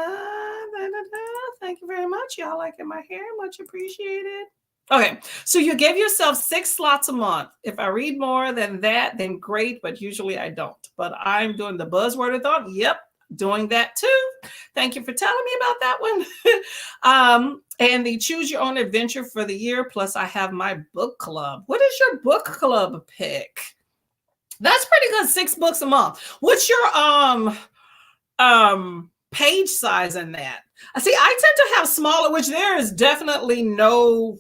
Thank you very much. Y'all liking my hair? Much appreciated. Okay, so you give yourself 6 slots a month. If I read more than that, then great, but usually I don't. But I'm doing the buzzword-a-thon. Yep, doing that too. Thank you for telling me about that one. And the choose your own adventure for the year. Plus, I have my book club. What is your book club pick? That's pretty good. 6 books a month. What's your page size in that? I see. I tend to have smaller, which there is definitely no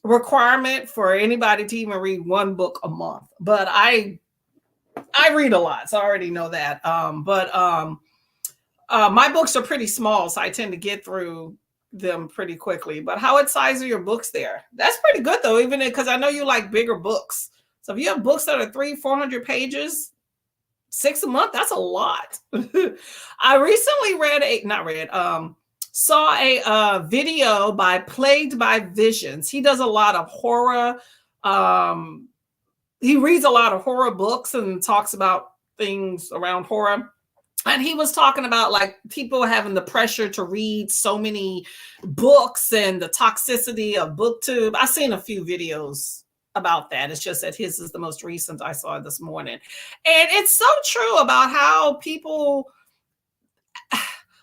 requirement for anybody to even read 1 book a month. But I read a lot, so I already know that. My books are pretty small, so I tend to get through them pretty quickly. But how what size are your books there? That's pretty good though, even because I know you like bigger books. So if you have books that are 300-400 pages, 6 a month, that's a lot. I recently saw a video by Plagued by Visions. He does a lot of horror. He reads a lot of horror books and talks about things around horror. And he was talking about like people having the pressure to read so many books and the toxicity of BookTube. I've seen a few videos about that. It's just that his is the most recent I saw this morning. And it's so true about how people,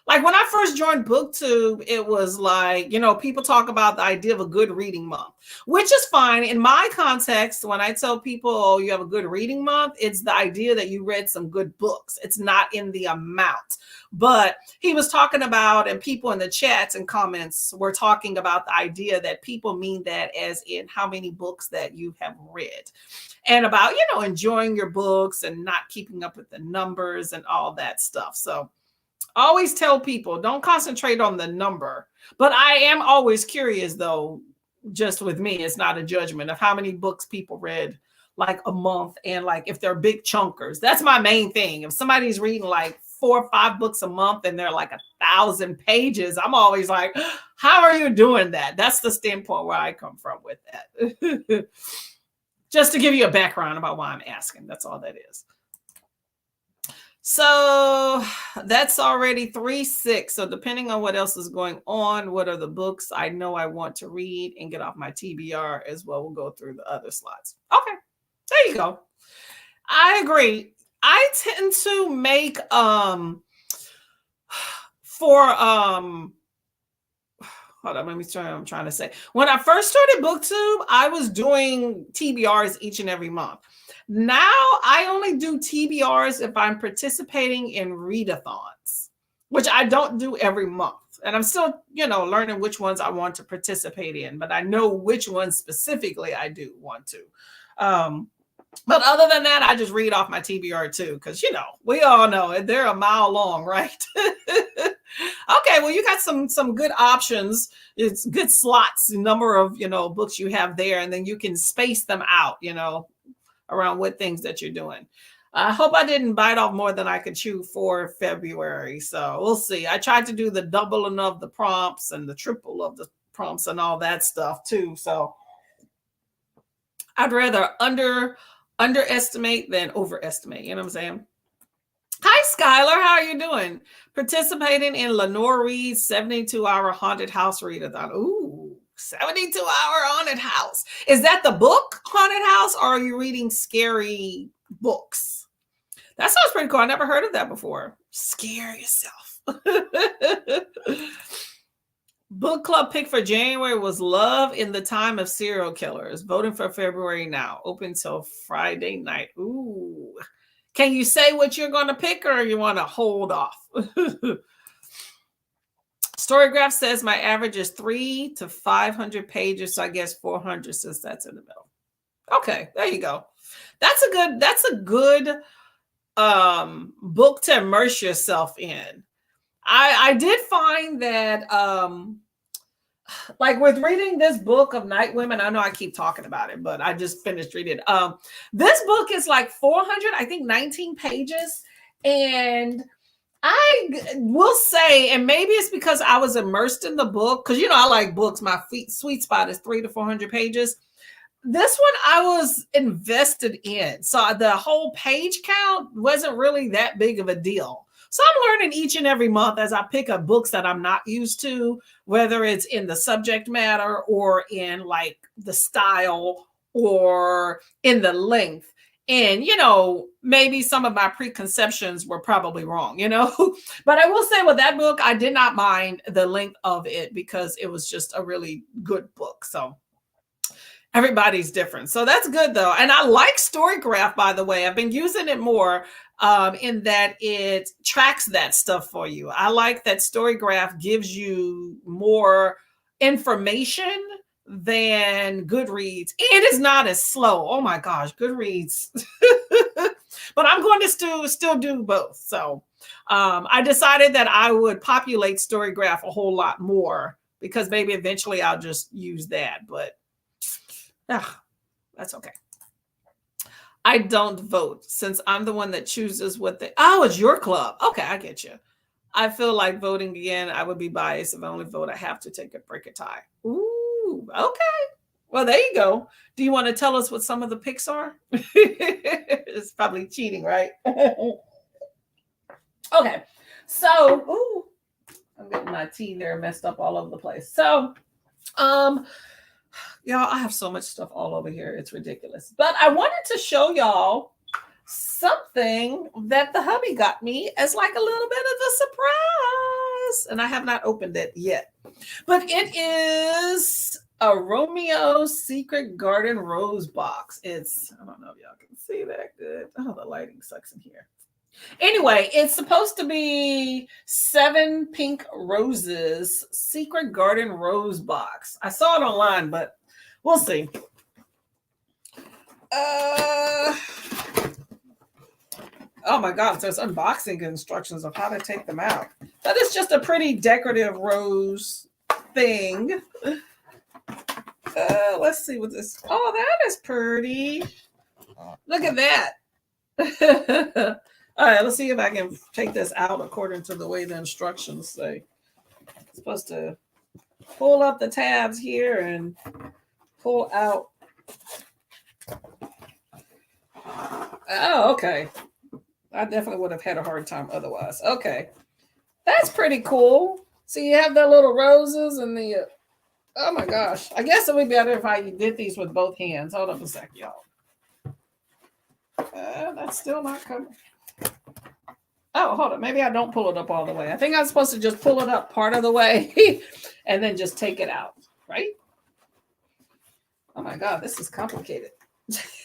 like when I first joined BookTube, it was like, people talk about the idea of a good reading month, which is fine. In my context, when I tell people, oh, you have a good reading month, it's the idea that you read some good books. It's not in the amount. But he was talking about, and people in the chats and comments were talking about the idea that people mean that as in how many books that you have read. And about, enjoying your books and not keeping up with the numbers and all that stuff. So always tell people, don't concentrate on the number. But I am always curious, though, just with me, it's not a judgment of how many books people read like a month and like if they're big chunkers. That's my main thing. If somebody's reading like 4 or 5 books a month and they're like 1,000 pages, I'm always like, how are you doing that? That's the standpoint where I come from with that. Just to give you a background about why I'm asking. That's all that is. So that's already 3-6. So depending on what else is going on, what are the books I know I want to read and get off my TBR as well. We'll go through the other slots. Okay, there you go. I agree. I tend to make hold on, let me try what I'm trying to say. When I first started BookTube, I was doing TBRs each and every month. Now I only do TBRs if I'm participating in readathons, which I don't do every month. And I'm still, learning which ones I want to participate in, but I know which ones specifically I do want to. But other than that, I just read off my TBR too, because we all know they're a mile long, right? Okay, well, you got some good options. It's good slots, number of books you have there, and then you can space them out, around what things that you're doing. I hope I didn't bite off more than I could chew for February. So we'll see. I tried to do the doubling of the prompts and the triple of the prompts and all that stuff too. So I'd rather underestimate than overestimate. You know what I'm saying? Hi, Skylar. How are you doing? Participating in Lenore Reed's 72-hour haunted house readathon. Ooh, 72-hour haunted house. Is that the book Haunted House, or are you reading scary books? That sounds pretty cool. I never heard of that before. Scare yourself. Book club pick for January was Love in the Time of Serial Killers. Voting for February now. Open till Friday night. Ooh. Can you say what you're going to pick, or you want to hold off? Storygraph says my average is 300 to 500 pages, so I guess 400 since that's in the middle. Okay, there you go. That's a good book to immerse yourself in. I did find that like with reading this book of Night Women, I know I keep talking about it, but I just finished reading it. This book is like 400, I think 19 pages. And I will say, and maybe it's because I was immersed in the book, because I like books. My sweet spot is 300 to 400 pages. This one I was invested in. So the whole page count wasn't really that big of a deal. So I'm learning each and every month as I pick up books that I'm not used to, whether it's in the subject matter or in like the style or in the length. And, maybe some of my preconceptions were probably wrong, but I will say with that book, I did not mind the length of it because it was just a really good book. So everybody's different. So that's good though. And I like Storygraph, by the way. I've been using it more in that it tracks that stuff for you. I like that Storygraph gives you more information than Goodreads. It is not as slow. Oh my gosh, Goodreads. But I'm going to still do both. So I decided that I would populate Storygraph a whole lot more because maybe eventually I'll just use that. But that's okay. I don't vote since I'm the one that chooses what it's your club. Okay, I get you. I feel like voting again, I would be biased. If I only vote, I have to take a break or tie. Ooh, okay. Well, there you go. Do you want to tell us what some of the picks are? It's probably cheating, right? Okay. So, I'm getting my tea there messed up all over the place. So, y'all, I have so much stuff all over here. It's ridiculous. But I wanted to show y'all something that the hubby got me as like a little bit of a surprise. And I have not opened it yet. But it is a Romeo Secret Garden Rose box. I don't know if y'all can see that good. Oh, the lighting sucks in here. Anyway, it's supposed to be 7 pink roses, Secret Garden Rose box. I saw it online, but we'll see. Oh my God, there's unboxing instructions of how to take them out. That is just a pretty decorative rose thing. Let's see what this. Oh, that is pretty. Look at that. All right, let's see if I can take this out according to the way the instructions say. I'm supposed to pull up the tabs here and pull out. Oh, okay. I definitely would have had a hard time otherwise. Okay. That's pretty cool. So you have the little roses and the, oh my gosh. I guess it would be better if I did these with both hands. Hold up a sec, y'all. That's still not coming. Oh, hold on. Maybe I don't pull it up all the way. I think I'm supposed to just pull it up part of the way and then just take it out, right? Oh my God, this is complicated.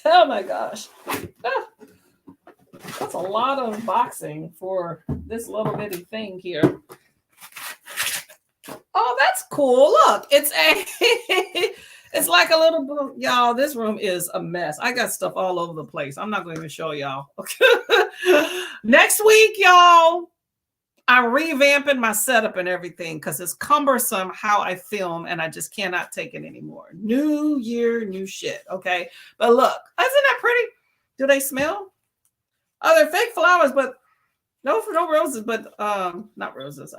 Oh my gosh. That's a lot of boxing for this little bitty thing here. Oh, that's cool. Look, it's It's like a little book. Y'all, this room is a mess. I got stuff all over the place. I'm not going to even show y'all. Next week, y'all, I'm revamping my setup and everything because it's cumbersome how I film and I just cannot take it anymore. New year, new shit. Okay. But look, isn't that pretty? Do they smell? Oh, they're fake flowers, but no roses, but not roses.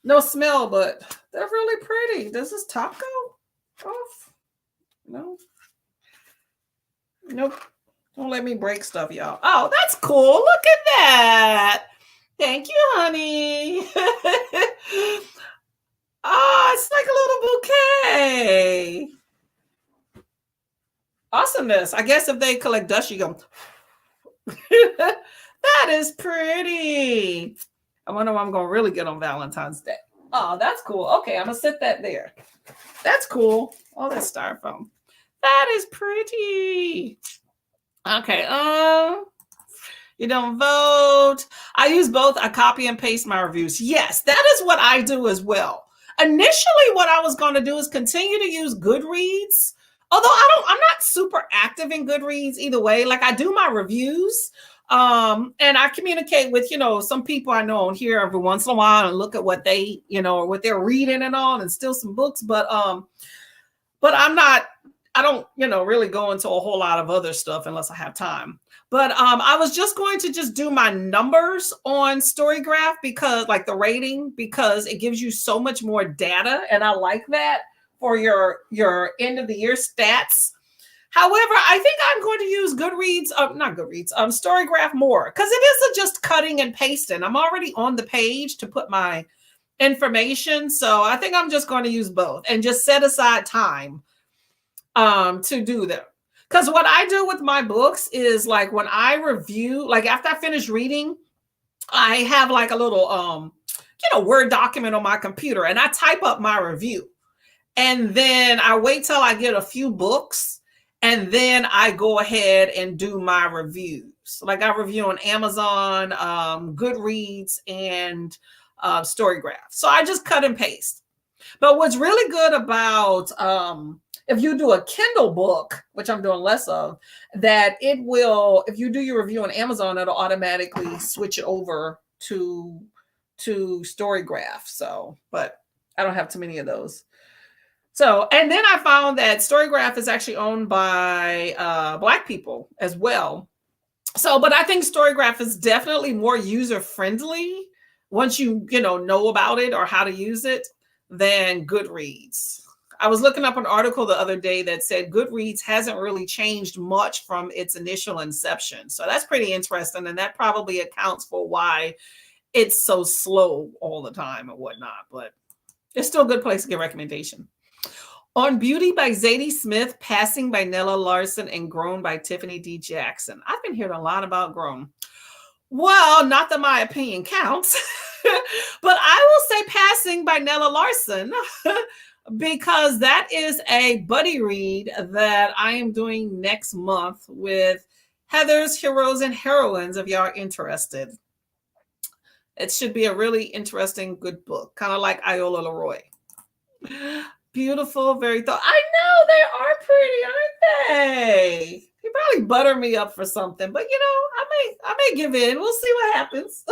No smell, but they're really pretty. Does this top go off? No. Nope. Don't let me break stuff, y'all. Oh, that's cool. Look at that. Thank you, honey. Oh, it's like a little bouquet. Awesomeness. I guess if they collect dust, you go. That is pretty. I wonder what I'm going to really get on Valentine's Day. Oh, that's cool. Okay, I'm going to sit that there. That's cool. Oh, that's styrofoam. That is pretty. Okay. You don't vote. I use both. I copy and paste my reviews. Yes, that is what I do as well. Initially, what I was going to do is continue to use Goodreads. Although I'm not super active in Goodreads either way. Like I do my reviews. And I communicate with, some people I know on here every once in a while and look at what they, what they're reading and all, and still some books. But I don't, really go into a whole lot of other stuff unless I have time. But I was just going to just do my numbers on Storygraph because like the rating, because it gives you so much more data. And I like that for your end of the year stats. However, I think I'm going to use Storygraph more because it isn't just cutting and pasting. I'm already on the page to put my information. So I think I'm just going to use both and just set aside time to do them. Because what I do with my books is like when I review, like after I finish reading, I have like a little, Word document on my computer and I type up my review. And then I wait till I get a few books and then I go ahead and do my reviews. Like I review on Amazon, Goodreads, and Storygraph. So I just cut and paste. But what's really good about if you do a Kindle book, which I'm doing less of, that it will, if you do your review on Amazon, it'll automatically switch it over to Storygraph. So, but I don't have too many of those. So, and then I found that Storygraph is actually owned by Black people as well. So, but I think Storygraph is definitely more user-friendly once you know about it or how to use it than Goodreads. I was looking up an article the other day that said Goodreads hasn't really changed much from its initial inception. So that's pretty interesting. And that probably accounts for why it's so slow all the time and whatnot. But it's still a good place to get recommendation. On Beauty by Zadie Smith, Passing by Nella Larson, and Grown by Tiffany D. Jackson. I've been hearing a lot about Grown. Well, not that my opinion counts, but I will say Passing by Nella Larson because that is a buddy read that I am doing next month with Heather's Heroes and Heroines, if y'all are interested. It should be a really interesting, good book, kind of like Iola Leroy. Beautiful, very thought. I know they are pretty, aren't they? He probably butter me up for something, but I may give in. We'll see what happens.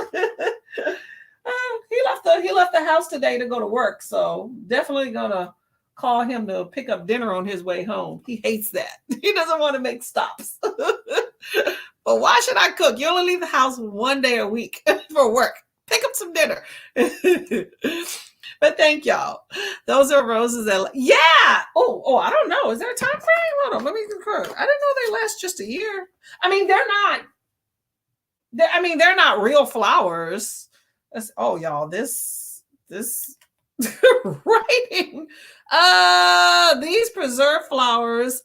He left the house today to go to work, so definitely gonna call him to pick up dinner on his way home. He hates that. He doesn't want to make stops. But why should I cook? You only leave the house one day a week for work. Pick up some dinner. But thank y'all. Those are roses that, yeah. Oh, I don't know. Is there a time frame? Hold on, let me confirm. I didn't know they last just a year. I mean, they're not real flowers. Y'all, this writing. These preserved flowers,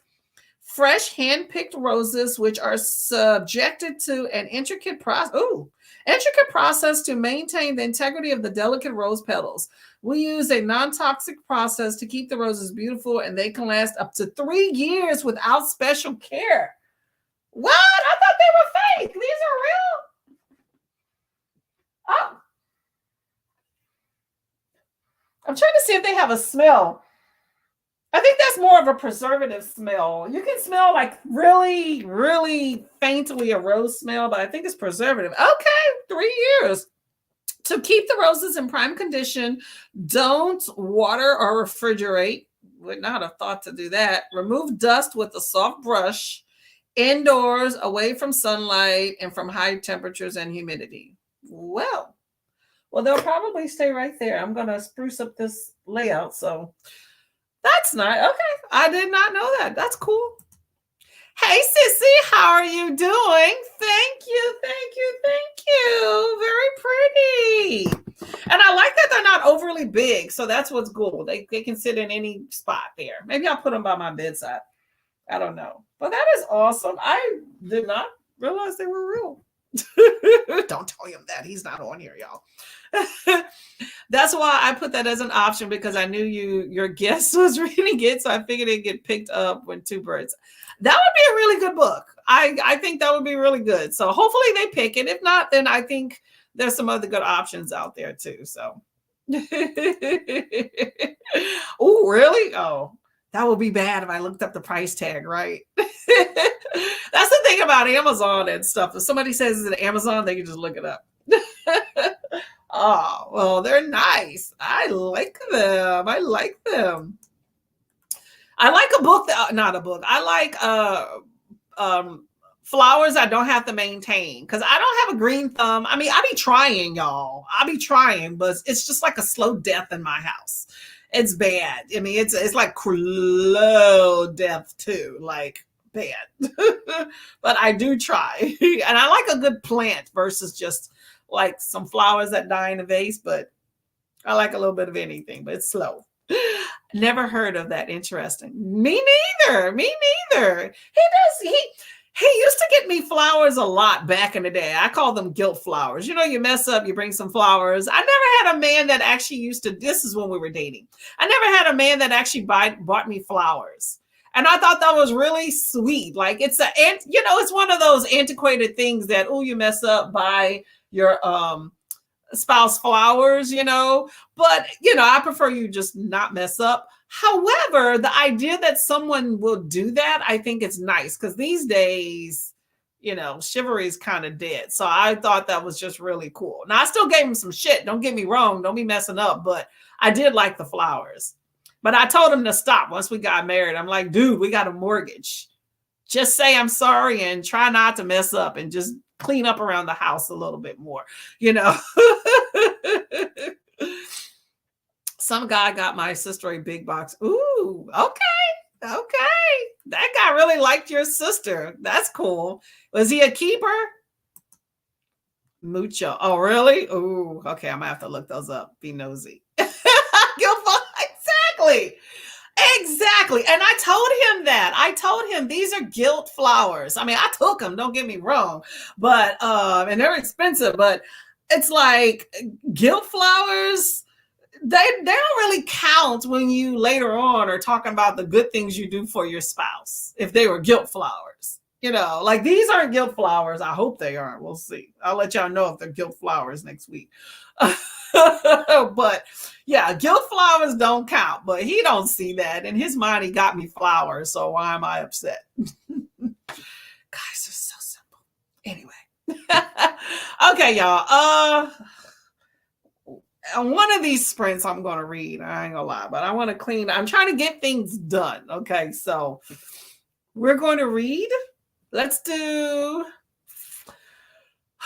fresh hand-picked roses, which are subjected to an intricate process to maintain the integrity of the delicate rose petals. We use a non-toxic process to keep the roses beautiful, and they can last up to 3 years without special care. What? I thought they were fake. These are real. Oh. I'm trying to see if they have a smell. I think that's more of a preservative smell. You can smell like really, really faintly a rose smell, but I think it's preservative. Okay, 3 years. To keep the roses in prime condition, don't water or refrigerate. Would not have thought to do that. Remove dust with a soft brush. Indoors, away from sunlight and from high temperatures and humidity. Well, they'll probably stay right there. I'm going to spruce up this layout. So that's nice. Okay. I did not know that. That's cool. Hey, Sissy, how are you doing? Thank you. Thank you. Thank you. Very pretty. And I like that they're not overly big. So that's what's cool. They can sit in any spot there. Maybe I'll put them by my bedside. I don't know. But that is awesome. I did not realize they were real. Don't tell him that. He's not on here, y'all. That's why I put that as an option, because I knew your guest was reading it. So I figured it'd get picked up with two birds. That would be a really good book. I think that would be really good. So hopefully they pick it. If not, then I think there's some other good options out there too. So oh, really? Oh, that would be bad if I looked up the price tag, right? That's the thing about Amazon and stuff. If somebody says it's Amazon, they can just look it up. Oh, well, they're nice. I like them. I like them. I like a book that, not a book. I like flowers I don't have to maintain, because I don't have a green thumb. I mean, I be trying, y'all. I be trying, but it's just like a slow death in my house. It's bad. I mean, it's like slow death too, like bad. But I do try, and I like a good plant versus just like some flowers that die in a vase. But I like a little bit of anything, but it's slow. Never heard of that. Interesting. Me neither. Me neither. He used to get me flowers a lot back in the day. I call them guilt flowers. You know, you mess up, you bring some flowers. I never had a man that actually used to, this is when we were dating. I never had a man that actually bought me flowers. And I thought that was really sweet. Like it's it's one of those antiquated things that, oh, you mess up, buy your spouse flowers, but I prefer you just not mess up. However, the idea that someone will do that, I think it's nice, because these days, chivalry is kind of dead. So I thought that was just really cool. Now, I still gave him some shit. Don't get me wrong. Don't be messing up. But I did like the flowers. But I told him to stop once we got married. I'm like, dude, we got a mortgage. Just say I'm sorry and try not to mess up and just clean up around the house a little bit more, Some guy got my sister a big box. Ooh, okay. That guy really liked your sister. That's cool. Was he a keeper? Mucho. Oh, really? Ooh, okay. I'm gonna have to look those up. Be nosy. Exactly. And I told him that. I told him these are guilt flowers. I mean, I took them, don't get me wrong, but and they're expensive, but it's like guilt flowers, they don't really count when you later on are talking about the good things you do for your spouse. If they were guilt flowers, like these aren't guilt flowers. I hope they aren't. We'll see. I'll let y'all know if they're guilt flowers next week. But yeah, guilt flowers don't count, but he don't see that. In his mind, he got me flowers. So why am I upset? Guys are so simple. Anyway. Okay, y'all. On one of these sprints I'm going to read. I ain't gonna lie, but I want to clean. I'm trying to get things done. Okay, so we're going to read. Let's do,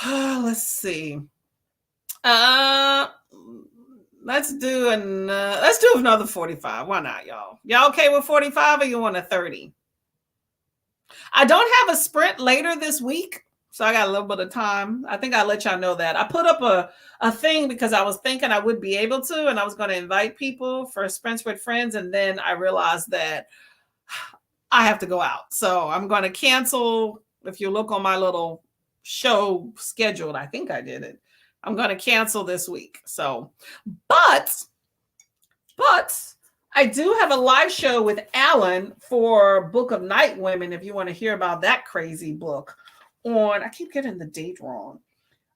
let's see. Let's do another 45. Why not, y'all? Y'all okay with 45 or you want a 30? I don't have a sprint later this week, so I got a little bit of time. I think I'll let y'all know that. I put up a thing because I was thinking I would be able to, and I was going to invite people for sprints with friends, and then I realized that I have to go out. So I'm going to cancel. If you look on my little show scheduled, I think I did it. I'm going to cancel this week. So, but I do have a live show with Alan for Book of Night Women. If you want to hear about that crazy book I keep getting the date wrong.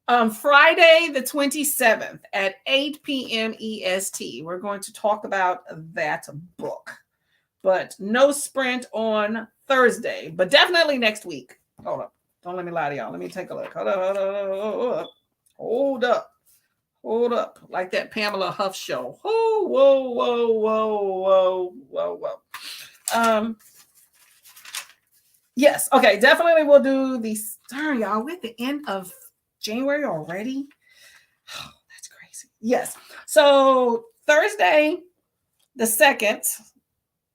Friday, the 27th at 8 p.m. EST. We're going to talk about that book. but no sprint on Thursday, but definitely next week. Hold up. Don't let me lie to y'all. Let me take a look. Hold up. Like that Pamela Huff show. Oh, whoa. Yes. Okay. Definitely we'll do these. Darn, y'all. We're at the end of January already. Oh, that's crazy. Yes. So Thursday, the 2nd,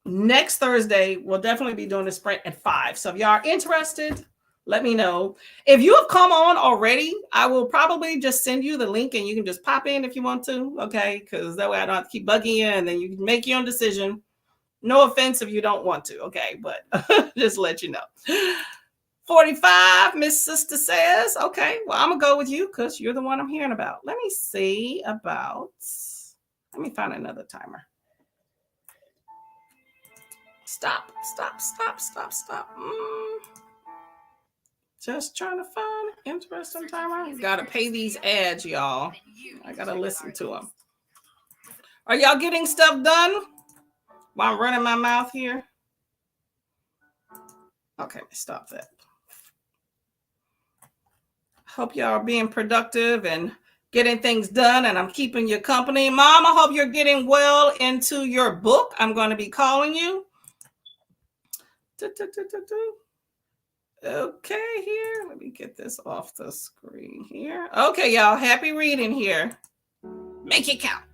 next Thursday, we'll definitely be doing a sprint at 5. So if y'all are interested, let me know. If you have come on already, I will probably just send you the link and you can just pop in if you want to. Okay. Because that way I don't have to keep bugging you and then you can make your own decision. No offense if you don't want to. Okay. But just let you know. 45, Miss Sister says, okay, well, I'm going to go with you because you're the one I'm hearing about. Let me see about, let me find another timer. Stop. Just trying to find interesting timer. Got to pay these ads, y'all. I got to listen to them. Are y'all getting stuff done while I'm running my mouth here? Okay, stop that. Hope y'all are being productive and getting things done, and I'm keeping you company. Mom, I hope you're getting well into your book. I'm going to be calling you. Okay, here. Let me get this off the screen here. Okay, y'all. Happy reading here. Make it count.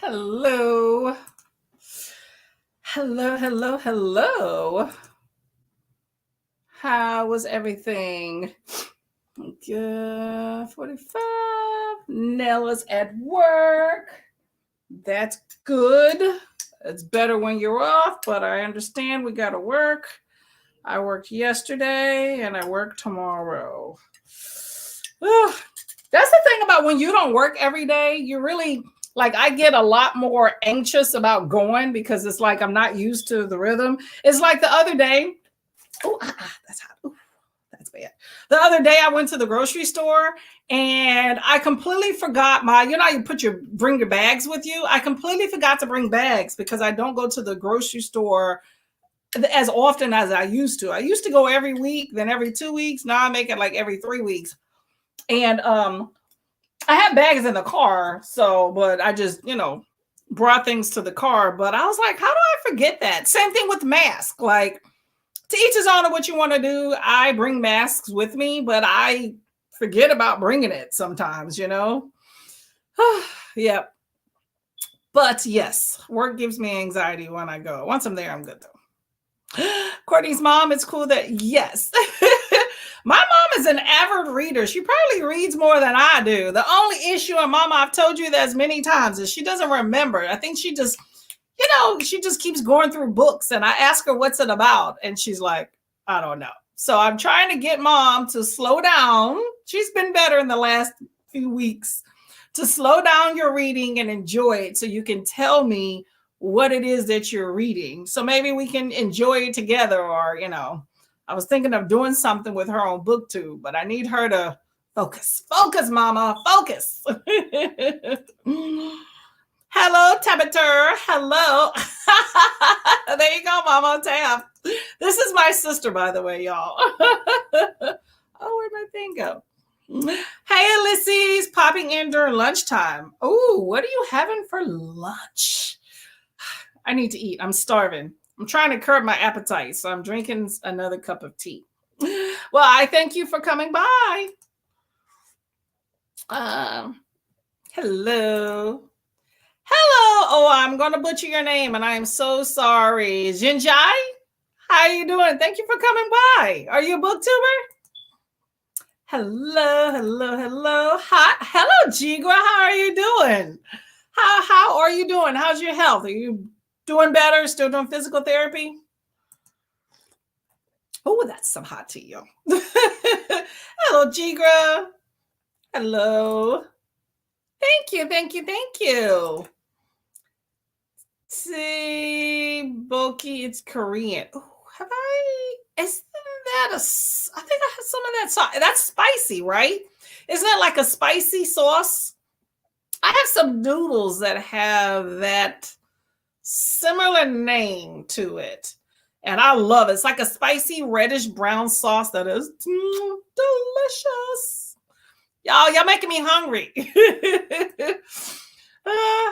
Hello. Hello, hello, hello. How was everything? Good. 45. Nella's at work. That's good. It's better when you're off, but I understand we got to work. I worked yesterday and I work tomorrow. Ugh. That's the thing about when you don't work every day, you really like I get a lot more anxious about going because it's like I'm not used to the rhythm. It's like the other day. Oh, that's hot. Ooh, that's bad. The other day I went to the grocery store and I completely forgot you bring your bags with you. I completely forgot to bring bags because I don't go to the grocery store as often as I used to. I used to go every week, then every 2 weeks. Now I make it like every 3 weeks. And I had bags in the car, but I just, brought things to the car. But I was like, how do I forget that? Same thing with masks. Like, to each his own of what you want to do. I bring masks with me, but I forget about bringing it sometimes, Yep. But yes, work gives me anxiety when I go. Once I'm there, I'm good though. Courtney's mom, it's cool that, yes. My mom is an avid reader. She probably reads more than I do. The only issue, and Mama, I've told you that many times, is she doesn't remember. I think she just, she just keeps going through books. And I ask her, what's it about? And she's like, I don't know. So I'm trying to get Mom to slow down. She's been better in the last few weeks to slow down your reading and enjoy it so you can tell me what it is that you're reading. So maybe we can enjoy it together or, I was thinking of doing something with her on BookTube, but I need her to focus. Focus, Mama. Focus. Hello, Tabitha. Hello. There you go, Mama. Tab. This is my sister, by the way, y'all. Oh, where'd my thing go? Hey, Ulysses, popping in during lunchtime. Oh, what are you having for lunch? I need to eat. I'm starving. I'm trying to curb my appetite, so I'm drinking another cup of tea. Well, I thank you for coming by. Hello. Hello. Oh, I'm going to butcher your name, and I am so sorry. Jinjai? How are you doing? Thank you for coming by. Are you a booktuber? Hello, hello, hello. Hi. Hello, Jigra. How are you doing? How are you doing? How's your health? Are you doing better? Still doing physical therapy? Oh, that's some hot tea, yo. Hello, Jigra. Hello. Thank you, thank you, thank you. See, Boki, it's Korean. Oh, have I? Isn't that I think I have some of that sauce. That's spicy, right? Isn't it like a spicy sauce? I have some noodles that have that similar name to it. And I love it. It's like a spicy reddish brown sauce that is delicious. Y'all making me hungry.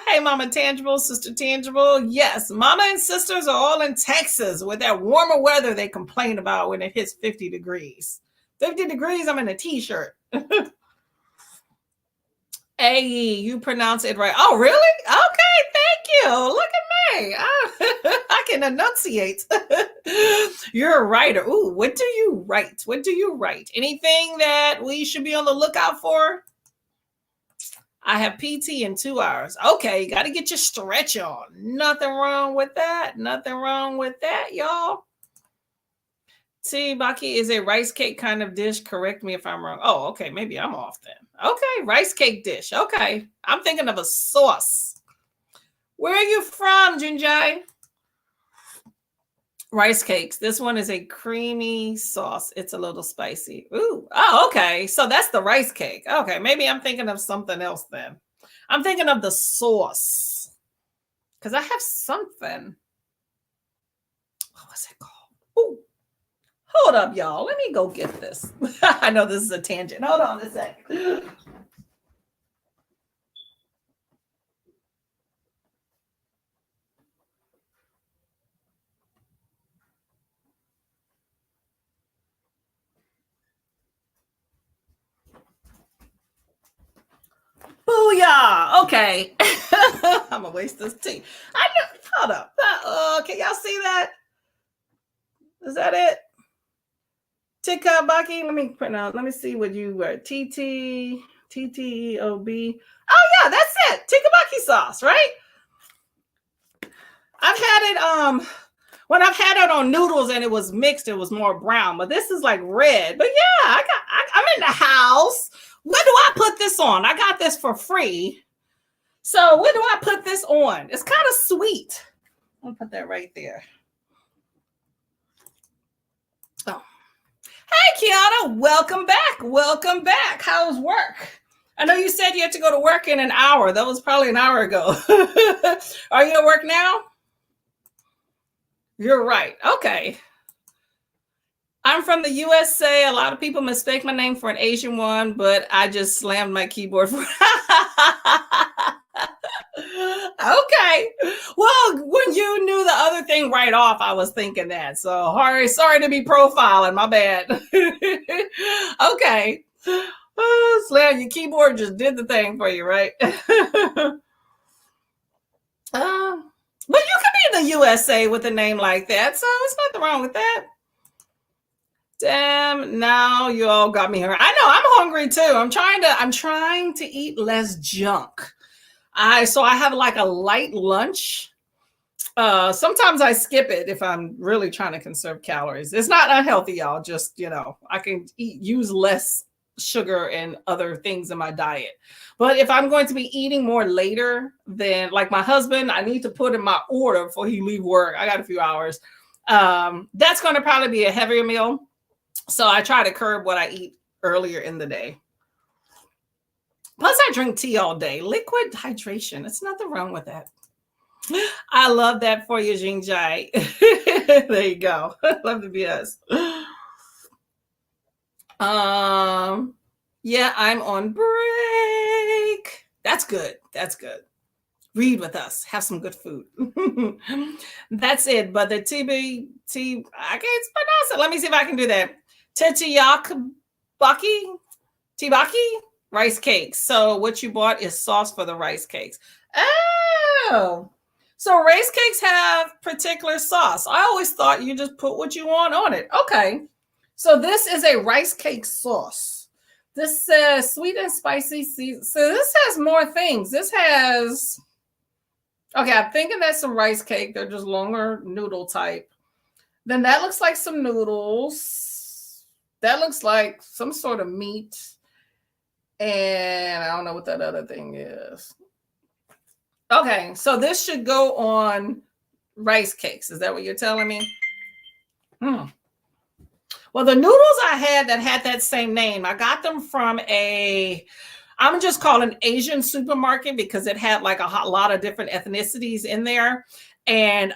Hey, Mama Tangible, Sister Tangible. Yes, Mama and sisters are all in Texas with that warmer weather they complain about when it hits 50 degrees. 50 degrees, I'm in a t-shirt. Hey, you pronounce it right. Oh, really? Okay, thank you. Look at me. I can enunciate. You're a writer. Ooh, what do you write? What do you write? Anything that we should be on the lookout for? I have PT in 2 hours. Okay, got to get your stretch on. Nothing wrong with that. Nothing wrong with that, y'all. See, Baki is a rice cake kind of dish. Correct me if I'm wrong. Oh, okay. Maybe I'm off then. Okay, rice cake dish. Okay. I'm thinking of a sauce. Where are you from, Jinjai? Rice cakes. This one is a creamy sauce. It's a little spicy. Ooh. Oh, okay. So that's the rice cake. Okay. Maybe I'm thinking of something else then. I'm thinking of the sauce. Because I have something. What was it called? Ooh. Hold up, y'all. Let me go get this. I know this is a tangent. Hold on a second. Booyah. Okay. I'm gonna waste this tea. I know. Hold up. Can y'all see that? Is that it? Tikabaki. Let me print out. Let me see what you were. TTOB. Oh yeah, that's it. Tikabaki sauce, right? I've had it when I've had it on noodles and it was mixed, it was more brown, but this is like red. But yeah, I'm in the house. When do I put this on? I got this for free. So when do I put this on? It's kind of sweet. I'll put that right there. Oh. Hey, Kiana, welcome back. Welcome back. How's work? I know you said you had to go to work in an hour. That was probably an hour ago. Are you at work now? You're right. Okay. I'm from the USA. A lot of people mistake my name for an Asian one, but I just slammed my keyboard for Okay. Well, when you knew the other thing right off, I was thinking that. So sorry to be profiling. My bad. Okay. Slam, your keyboard just did the thing for you, right? But you could be in the USA with a name like that, so it's nothing wrong with that. Damn, now you all got me here. I know I'm hungry too. I'm trying to eat less junk. So I have like a light lunch. Sometimes I skip it if I'm really trying to conserve calories. It's not unhealthy, y'all. Just, I can use less sugar and other things in my diet. But if I'm going to be eating more later, then like my husband, I need to put in my order before he leave work. I got a few hours. That's going to probably be a heavier meal. So I try to curb what I eat earlier in the day. Plus I drink tea all day. Liquid hydration. There's nothing wrong with that. I love that for you, Jingjai. There you go. Love the BS. Yeah, I'm on break. That's good. That's good. Read with us. Have some good food. That's it. But the I can't pronounce it. Let me see if I can do that. Tibaki rice cakes. So what you bought is sauce for the rice cakes. Oh, so rice cakes have particular sauce. I always thought you just put what you want on it. Okay. So this is a rice cake sauce. This says sweet and spicy season. So this has more things. This has, okay, I'm thinking that's some rice cake. They're just longer noodle type. Then that looks like some noodles. That looks like some sort of meat. And I don't know what that other thing is. Okay, so this should go on rice cakes. Is that what you're telling me? Well, the noodles I had that had that same name, I got them from I'm just calling an Asian supermarket because it had like a lot of different ethnicities in there. And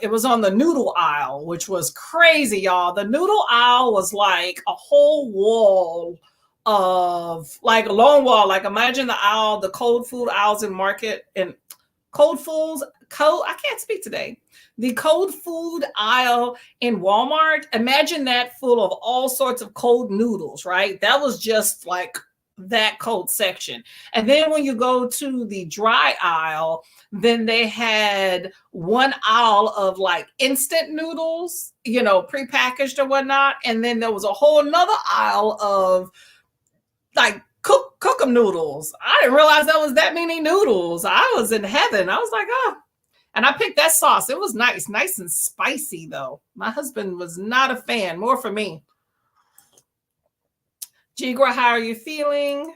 it was on the noodle aisle, which was crazy, y'all. The noodle aisle was like a whole wall of like a long wall. Like imagine the aisle, the cold food aisles in market and I can't speak today. The cold food aisle in Walmart. Imagine that full of all sorts of cold noodles, right? That was just like that cold section. And then when you go to the dry aisle, then they had one aisle of like instant noodles, prepackaged or whatnot. And then there was a whole nother aisle of like cook 'em noodles. I didn't realize that was that many noodles. I was in heaven. I was like, oh. And I picked that sauce. It was nice and spicy though. My husband was not a fan, more for me. Jigra, how are you feeling?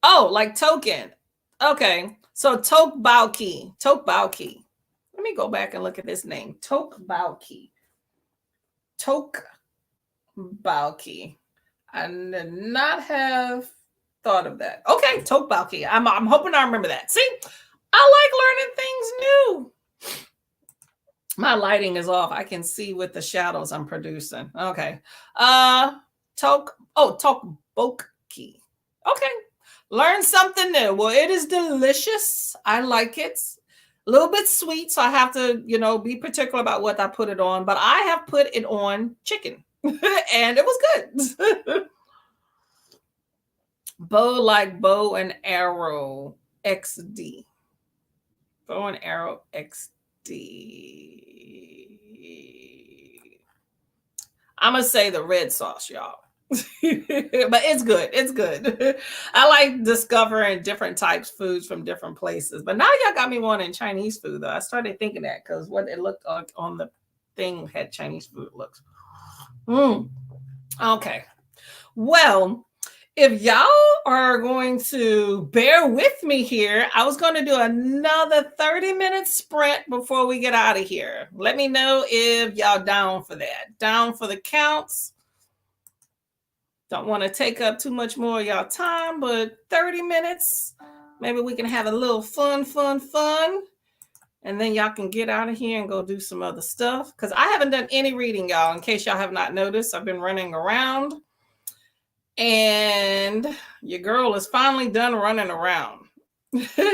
Oh, like token. Okay. So Tokbauki. Let me go back and look at this name. Tokbauki. I did not have thought of that. Okay, Tokbauki. I'm hoping I remember that. See, I like learning things new. My lighting is off. I can see with the shadows I'm producing. Okay. Tokboki. Okay. Learn something new. Well, it is delicious. I like it. A little bit sweet, so I have to, be particular about what I put it on. But I have put it on chicken. And it was good. Bow like bow and arrow XD. Bow and arrow XD. I'm going to say the red sauce, y'all. But it's good. It's good. I like discovering different types of foods from different places. But now y'all got me wanting Chinese food, though. I started thinking that because what it looked like on the thing had Chinese food looks. Okay. Well, if y'all are going to bear with me here, I was going to do another 30-minute sprint before we get out of here. Let me know if y'all down for that. Down for the counts. Don't want to take up too much more of y'all time, but 30 minutes. Maybe we can have a little fun. And then y'all can get out of here and go do some other stuff. Because I haven't done any reading, y'all. In case y'all have not noticed, I've been running around. And your girl is finally done running around.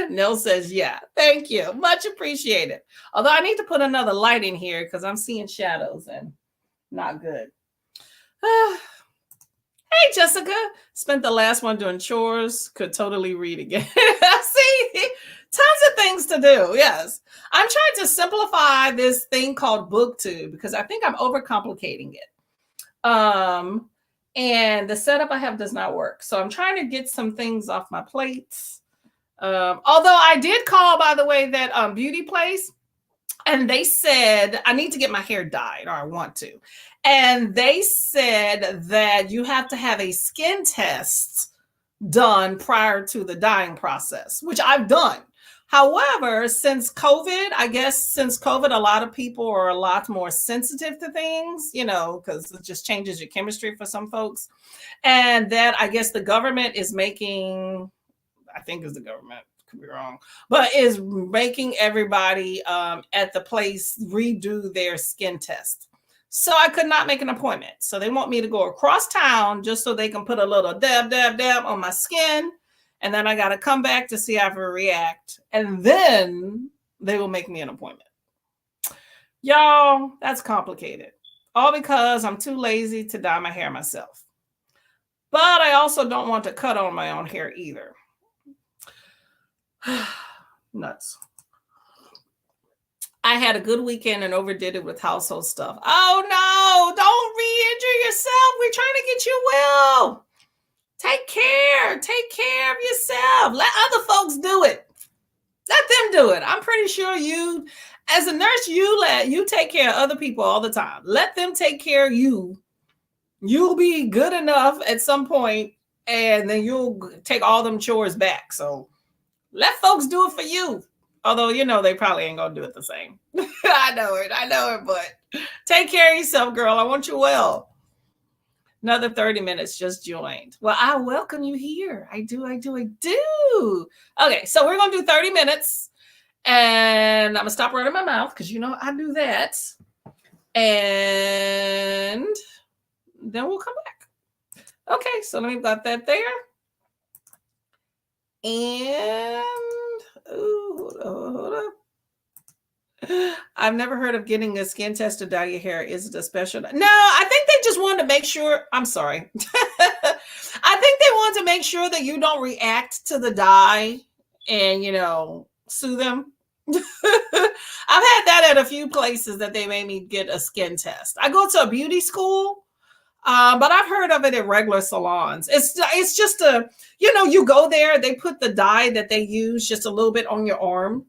Nell says, yeah. Thank you. Much appreciated. Although I need to put another light in here because I'm seeing shadows and not good. Hey, Jessica. Spent the last one doing chores. Could totally read again. See, tons of things to do. Yes. I'm trying to simplify this thing called BookTube because I think I'm overcomplicating it. And the setup I have does not work. So I'm trying to get some things off my plates. Although I did call, by the way, that beauty place. And they said, I need to get my hair dyed, or I want to. And they said that you have to have a skin test done prior to the dyeing process, which I've done. However, since COVID, a lot of people are a lot more sensitive to things, because it just changes your chemistry for some folks. And that I guess the government is making, I think is the government, could be wrong, but is making everybody at the place redo their skin test. So I could not make an appointment. So they want me to go across town just so they can put a little dab on my skin. And then I got to come back to see how I react. And then they will make me an appointment. Y'all, that's complicated. All because I'm too lazy to dye my hair myself. But I also don't want to cut on my own hair either. Nuts. I had a good weekend and overdid it with household stuff. Oh no, don't re-injure yourself. We're trying to get you well. Take care of yourself. Let other folks do it. Let them do it. I'm pretty sure you, as a nurse, you take care of other people all the time. Let them take care of you. You'll be good enough at some point, and then you'll take all them chores back. So let folks do it for you. Although, they probably ain't going to do it the same. I know it, but take care of yourself, girl. I want you well. Another 30 minutes just joined. Well, I welcome you here. I do. Okay, so we're going to do 30 minutes. And I'm going to stop running my mouth because I do that. And then we'll come back. Okay, so let me got that there. And hold up. I've never heard of getting a skin test to dye your hair. Is it a special? No, I think they just wanted to make sure. I'm sorry. I think they want to make sure that you don't react to the dye and, sue them. I've had that at a few places that they made me get a skin test. I go to a beauty school, but I've heard of it at regular salons. It's just you go there, they put the dye that they use just a little bit on your arm.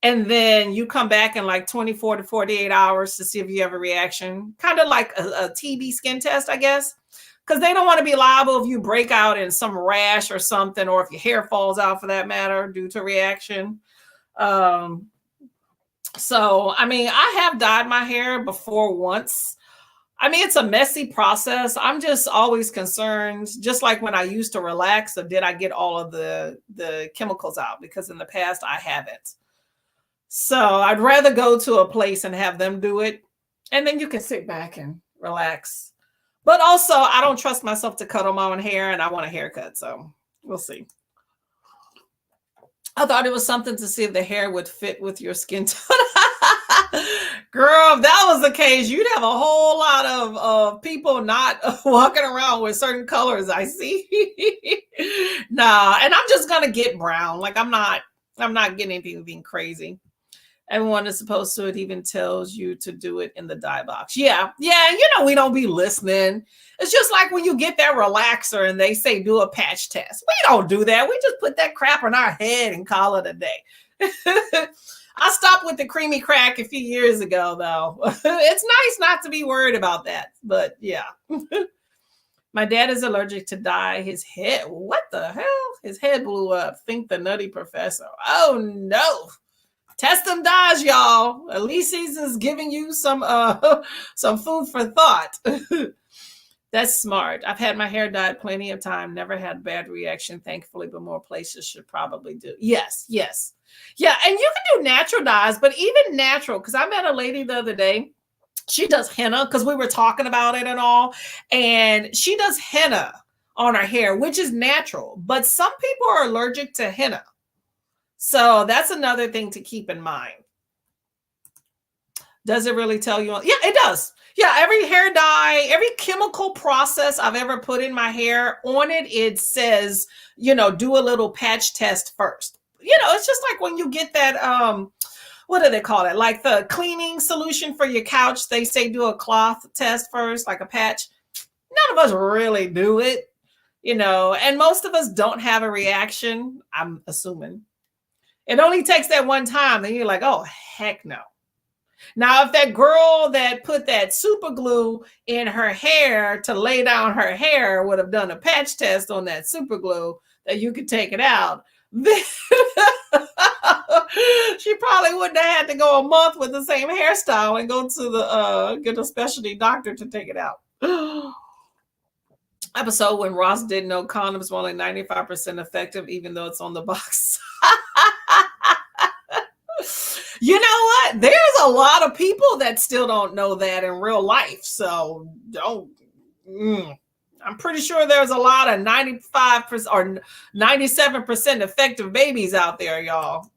And then you come back in like 24 to 48 hours to see if you have a reaction. Kind of like a TB skin test, I guess. Because they don't want to be liable if you break out in some rash or something, or if your hair falls out for that matter due to reaction. So, I have dyed my hair before once. It's a messy process. I'm just always concerned, just like when I used to relax, or did I get all of the chemicals out? Because in the past, I haven't. So I'd rather go to a place and have them do it. And then you can sit back and relax. But also, I don't trust myself to cut on my own hair, and I want a haircut. So we'll see. I thought it was something to see if the hair would fit with your skin tone. Girl, if that was the case, you'd have a whole lot of people not walking around with certain colors. I see. Nah, and I'm just gonna get brown. Like I'm not getting anything crazy. Everyone is supposed to. It even tells you to do it in the dye box. Yeah, yeah. You know we don't be listening. It's just like when you get that relaxer and they say do a patch test. We don't do that. We just put that crap on our head and call it a day. I stopped with the creamy crack a few years ago, though. It's nice not to be worried about that, but yeah. My dad is allergic to dye. His head, what the hell? His head blew up. Think the nutty professor. Oh no. Test them dyes, y'all. At least he's giving you some some food for thought. That's smart. I've had my hair dyed plenty of time. Never had a bad reaction, thankfully, but more places should probably do. Yes, yes. Yeah, and you can do natural dyes, but even natural, because I met a lady the other day. She does henna because we were talking about it and all. And she does henna on her hair, which is natural. But some people are allergic to henna. So that's another thing to keep in mind. Does it really tell you? Yeah, it does. Yeah, every hair dye, every chemical process I've ever put in my hair, on it, it says, you know, do a little patch test first. You know, it's just like when you get that, what do they call it? Like the cleaning solution for your couch. They say do a cloth test first, like a patch. None of us really do it, you know, and most of us don't have a reaction, I'm assuming. It only takes that one time, then you're like, oh, heck no. Now, if that girl that put that super glue in her hair to lay down her hair would have done a patch test on that super glue that you could take it out, then she probably wouldn't have had to go a month with the same hairstyle and go to the get a specialty doctor to take it out. Episode when Ross didn't know condoms were only 95% effective, even though it's on the box. You know what? There's a lot of people that still don't know that in real life. So don't. I'm pretty sure there's a lot of 95% or 97% effective babies out there, y'all.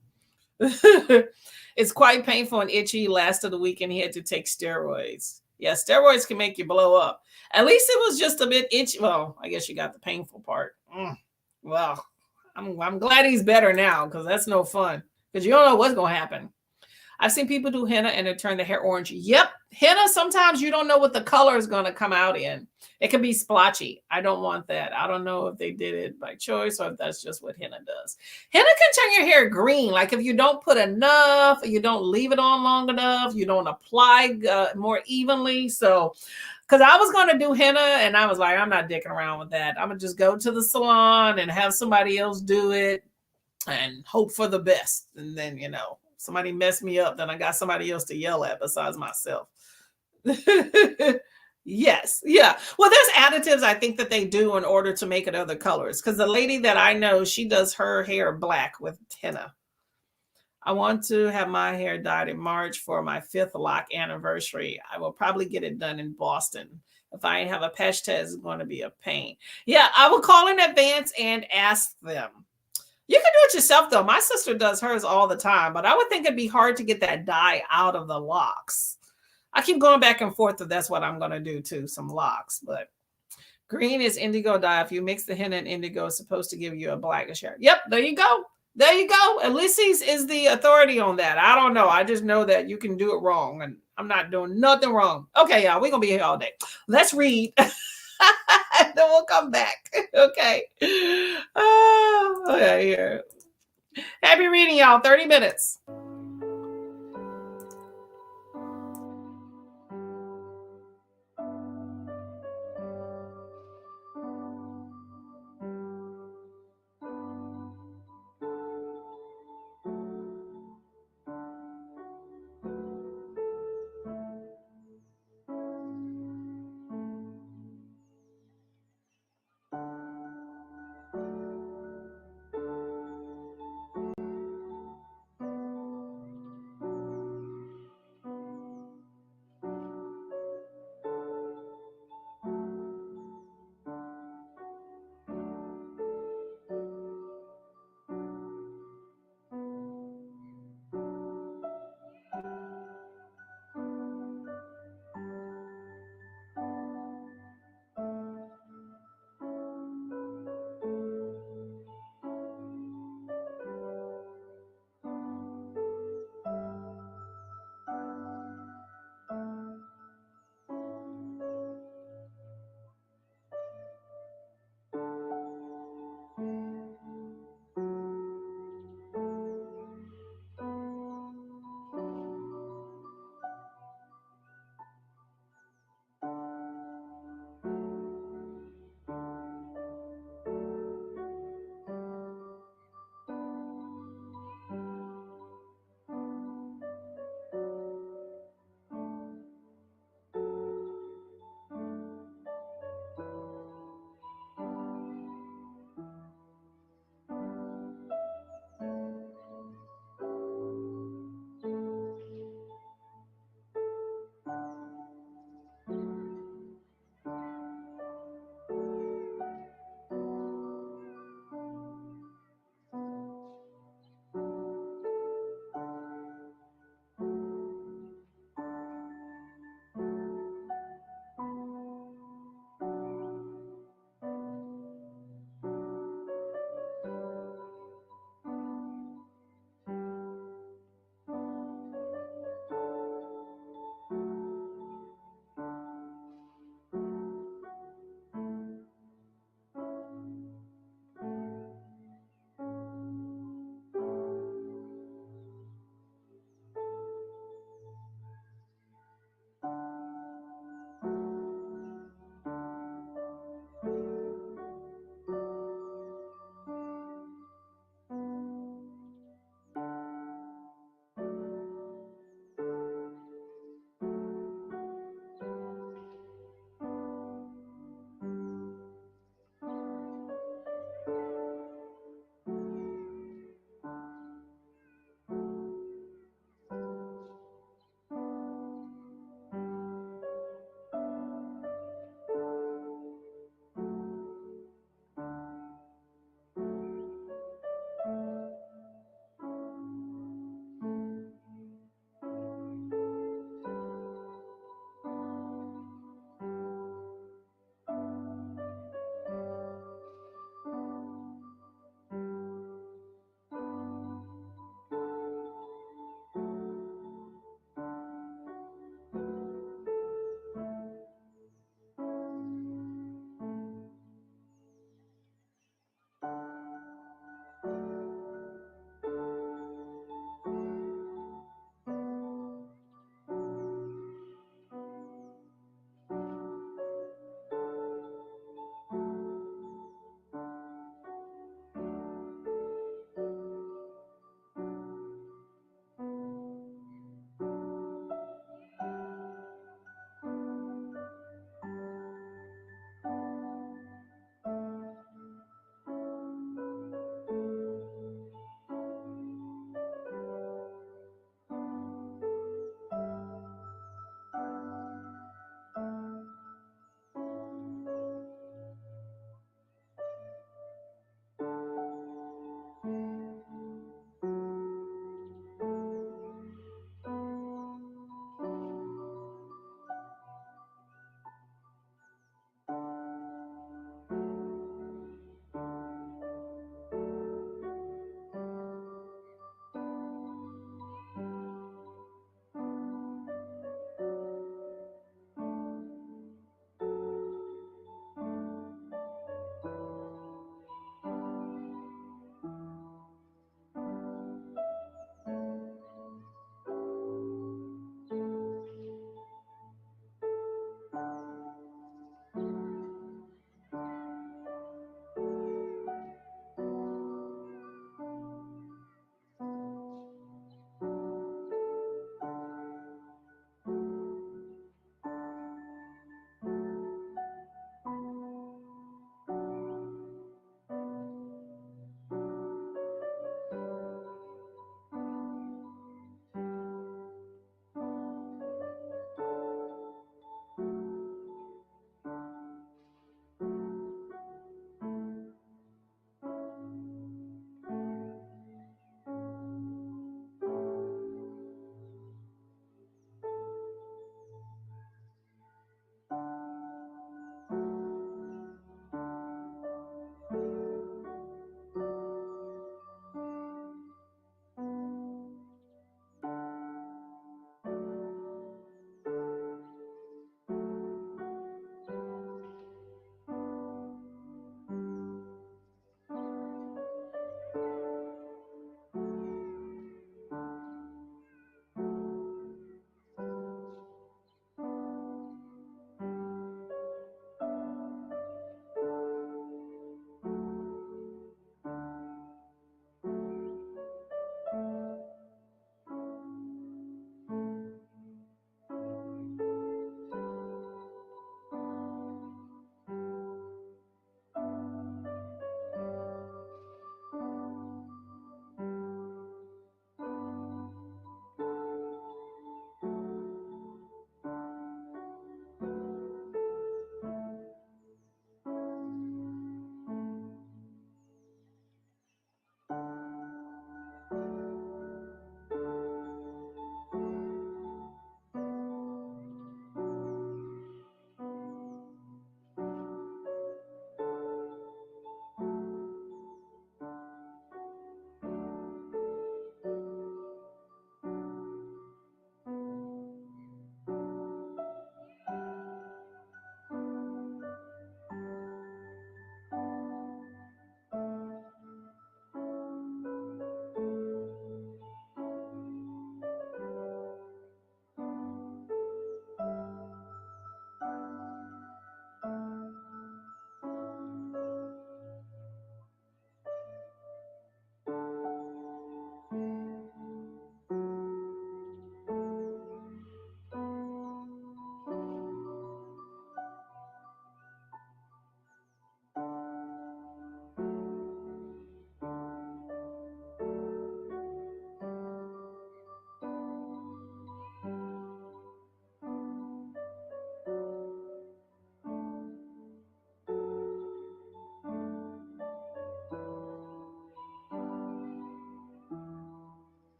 It's quite painful and itchy. Last of the weekend, he had to take steroids. Yeah, steroids can make you blow up. At least it was just a bit itchy. Well, I guess you got the painful part. Well, I'm glad he's better now because that's no fun. Because you don't know what's going to happen. I've seen people do henna and it turn the hair orange. Yep. Henna, sometimes you don't know what the color is going to come out in. It can be splotchy. I don't want that. I don't know if they did it by choice or if that's just what henna does. Henna can turn your hair green. Like if you don't put enough, you don't leave it on long enough, you don't apply more evenly. So, because I was going to do henna and I was like, I'm not dicking around with that. I'm going to just go to the salon and have somebody else do it and hope for the best. And then, you know, somebody messed me up, then I got somebody else to yell at besides myself. Yes. Yeah. Well, there's additives I think that they do in order to make it other colors. Because the lady that I know, she does her hair black with henna. I want to have my hair dyed in March for my 5th lock anniversary. I will probably get it done in Boston. If I have a patch test, it's going to be a pain. Yeah, I will call in advance and ask them. You can do it yourself, though. My sister does hers all the time, but I would think it'd be hard to get that dye out of the locks. I keep going back and forth if that's what I'm going to do, too, some locks. But green is indigo dye. If you mix the henna and indigo, it's supposed to give you a blackish hair. Yep, there you go. There you go. Ulysses is the authority on that. I don't know. I just know that you can do it wrong, and I'm not doing nothing wrong. Okay, y'all, we're going to be here all day. Let's read. And then we'll come back. Okay. Okay, here. Happy reading, y'all. 30 minutes.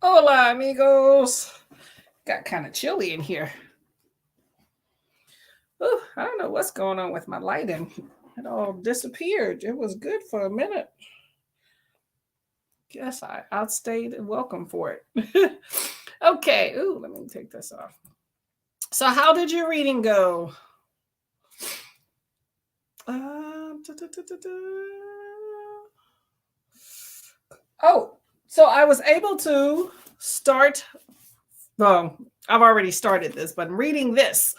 Hola, amigos. Got kind of chilly in here. Ooh, I don't know what's going on with my lighting. It all disappeared. It was good for a minute. Guess I outstayed welcome for it. Okay. Ooh, let me take this off. So, how did your reading go? Oh, so I was able to start. Well, I've already started this, but I'm reading this,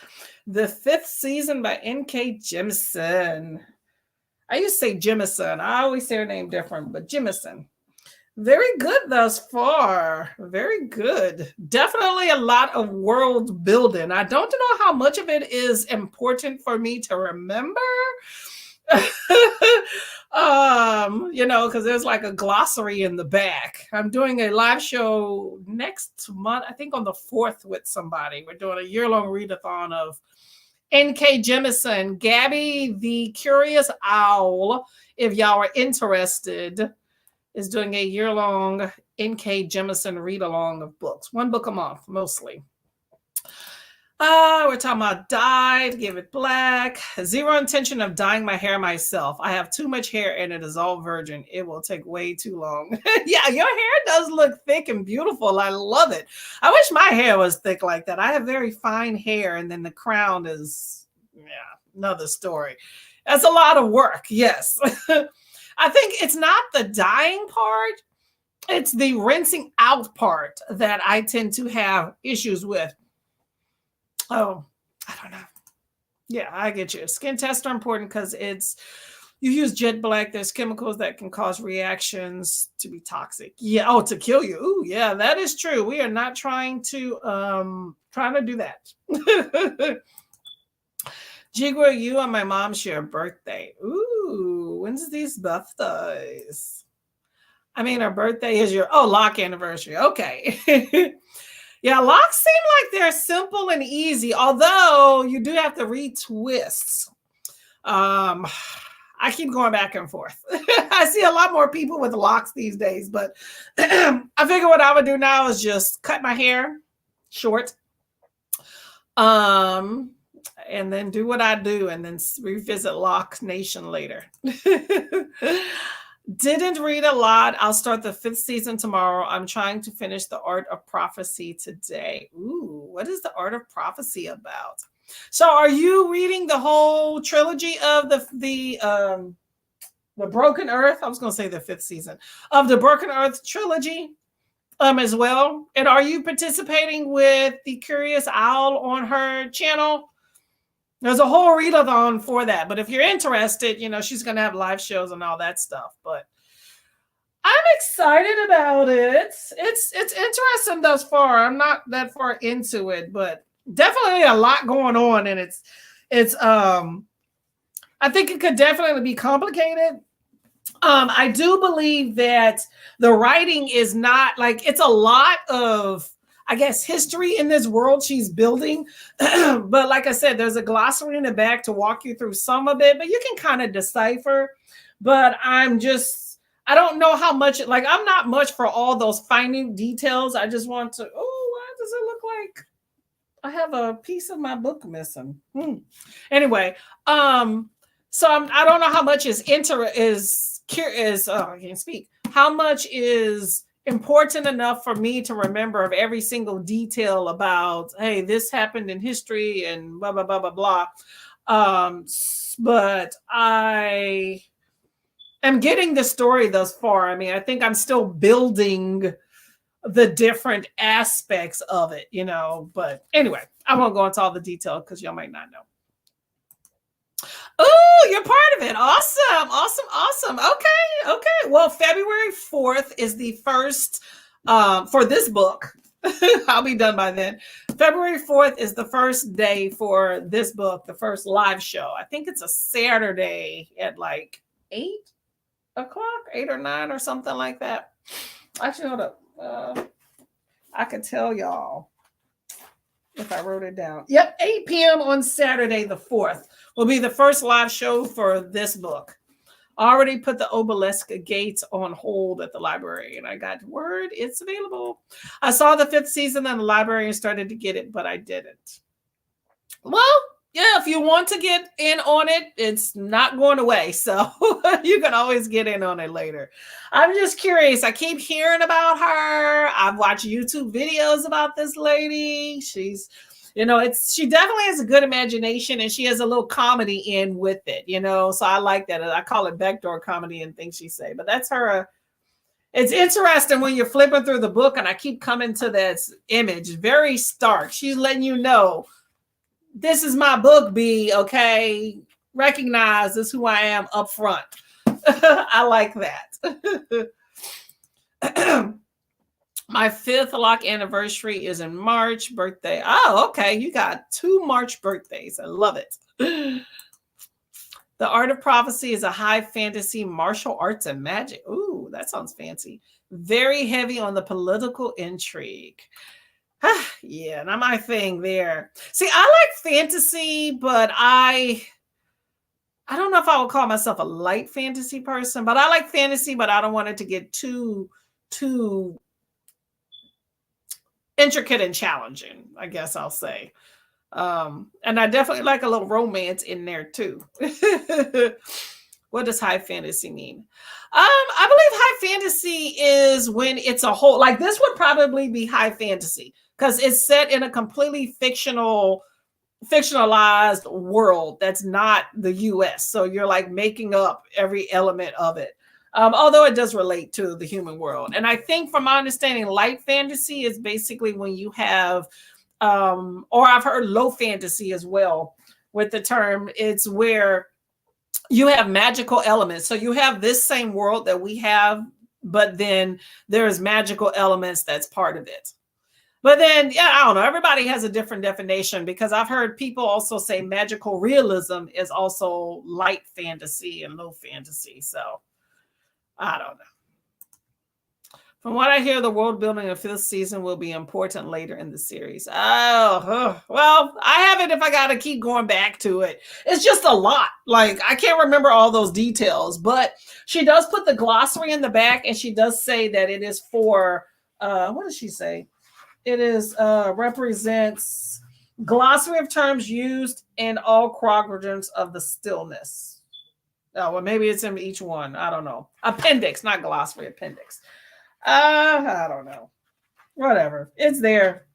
the 5th season by N.K. Jemisin. I used to say Jemison. I always say her name different, but Jemison. Very good thus far. Very good. Definitely a lot of world building. I don't know how much of it is important for me to remember. Because there's like a glossary in the back. I'm doing a live show next month, I think on the 4th with somebody. We're doing a year-long readathon of N.K. Jemisin, Gabby the Curious Owl, if y'all are interested, is doing a year-long N.K. Jemisin read-along of books. One book a month, mostly. We're talking about dyed, give it black. Zero intention of dyeing my hair myself. I have too much hair and it is all virgin. It will take way too long. Yeah, your hair does look thick and beautiful. I love it. I wish my hair was thick like that. I have very fine hair and then the crown is, another story. That's a lot of work, yes. I think it's not the dyeing part. It's the rinsing out part that I tend to have issues with. Oh, I don't know. Yeah, I get you. Skin tests are important because you use jet black. There's chemicals that can cause reactions to be toxic. Yeah. Oh, to kill you. Ooh, yeah, that is true. We are not trying to do that. Jigwa, you and my mom share a birthday. Ooh, when's these birthdays? I mean, our birthday is lock anniversary. Okay. Yeah, locks seem like they're simple and easy, although you do have to retwist. I keep going back and forth. I see a lot more people with locks these days, but I figure what I would do now is just cut my hair short, and then do what I do, and then revisit Lock Nation later. Didn't read a lot. I'll start the 5th season tomorrow. I'm trying to finish The Art of Prophecy today. Ooh, what is The Art of Prophecy about? So are you reading the whole trilogy of the Broken Earth? I was going to say the 5th season of the Broken Earth trilogy as well. And are you participating with the Curious Owl on her channel? There's a whole readathon for that. But if you're interested, she's going to have live shows and all that stuff. But I'm excited about it. It's interesting thus far. I'm not that far into it, but definitely a lot going on. And it's I think it could definitely be complicated. I do believe that the writing is not like, it's a lot of, I guess, history in this world she's building. But like I said, there's a glossary in the back to walk you through some of it, but you can kind of decipher. But I don't know how much, like, I'm not much for all those minute details. I just want to, why does it look like I have a piece of my book missing? Anyway, so I don't know how much I can't speak. How much is important enough for me to remember of every single detail about, hey, this happened in history and blah, blah, blah, blah, blah. But I am getting the story thus far. I mean, I think I'm still building the different aspects of it, but anyway, I won't go into all the detail because y'all might not know. Oh, you're part of it. Awesome. Okay. Well, February 4th is the first for this book. I'll be done by then. February 4th is the first day for this book, the first live show. I think it's a Saturday at like 8 o'clock, 8 or 9 or something like that. Actually, hold up. I could tell y'all if I wrote it down. Yep, 8 p.m. on Saturday the 4th will be the first live show for this book. Already put the obelisk gates on hold at the library, and I got word it's available. I saw the 5th season and the library and started to get it, but I didn't. Well, yeah, if you want to get in on it, it's not going away. So you can always get in on it later. I'm just curious. I keep hearing about her. I've watched YouTube videos about this lady. She's, she definitely has a good imagination, and she has a little comedy in with it, so I like that. I call it backdoor comedy and things she say, but that's her. It's interesting when you're flipping through the book, and I keep coming to this image, very stark. She's letting you know, this is my book, B, okay? Recognize this who I am up front. I like that. My 5th lock anniversary is in March. Birthday. Oh, okay. You got 2 March birthdays. I love it. The Art of Prophecy is a high fantasy martial arts and magic. Ooh, that sounds fancy. Very heavy on the political intrigue. Yeah, not my thing there. See, I like fantasy, but I don't know if I would call myself a light fantasy person, but I like fantasy, but I don't want it to get too intricate and challenging, I guess I'll say. And I definitely like a little romance in there too. What does high fantasy mean? I believe high fantasy is when it's a whole, like this would probably be high fantasy because it's set in a completely fictionalized world that's not the US. So you're like making up every element of it. Although it does relate to the human world. And I think from my understanding, light fantasy is basically when you have, or I've heard low fantasy as well with the term, it's where you have magical elements. So you have this same world that we have, but then there's magical elements that's part of it. But then, yeah, I don't know. Everybody has a different definition because I've heard people also say magical realism is also light fantasy and low fantasy. So I don't know. From what I hear, the world building of 5th season will be important later in the series. Well, I have it if I got to keep going back to it. It's just a lot. Like, I can't remember all those details, but she does put the glossary in the back, and she does say that it is for, what does she say? It is represents glossary of terms used in all quadrants of the stillness. Oh, well, maybe it's in each one. I don't know. Appendix, not glossary, appendix. I don't know. Whatever. It's there.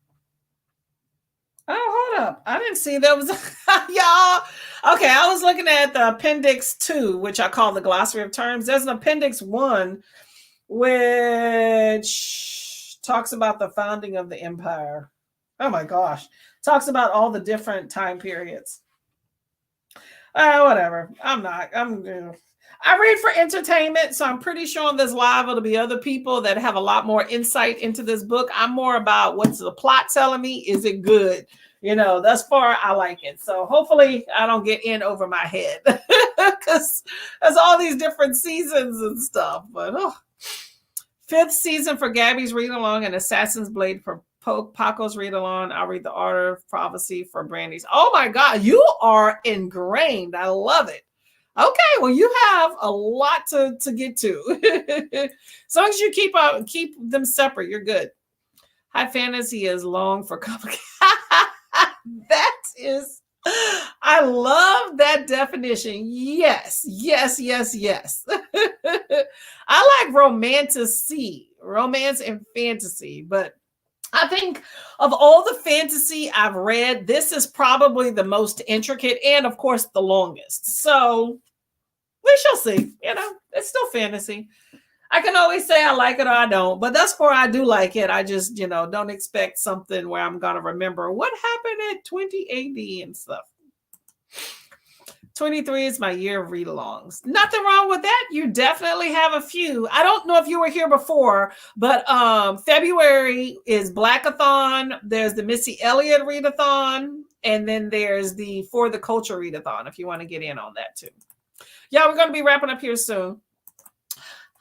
Oh, hold up. I didn't see that was y'all. Okay, I was looking at the appendix 2, which I call the glossary of terms. There's an appendix 1, which talks about the founding of the empire. Oh my gosh. Talks about all the different time periods. Whatever. I read for entertainment, so I'm pretty sure on this live it'll be other people that have a lot more insight into this book. I'm more about what's the plot telling me. Is it good? Thus far I like it. So hopefully I don't get in over my head because there's all these different seasons and stuff. But 5th season for Gabby's read along and Assassin's Blade for Paco's read along. I'll read the Art of Prophecy for Brandy's. Oh my God, you are ingrained. I love it. Okay, well, you have a lot to get to. As long as you keep them separate, you're good. High fantasy is long for complicated. That is, I love that definition. Yes. I like romance and fantasy, but I think of all the fantasy I've read, this is probably the most intricate and, of course, the longest. So we shall see. It's still fantasy. I can always say I like it or I don't, but thus far I do like it. I just, don't expect something where I'm going to remember what happened at 20 AD and stuff. 23 is my year of read-alongs. Nothing wrong with that. You definitely have a few. I don't know if you were here before, but February is Blackathon. There's the Missy Elliott readathon, and then there's the For the Culture readathon, if you want to get in on that too. Yeah, we're going to be wrapping up here soon.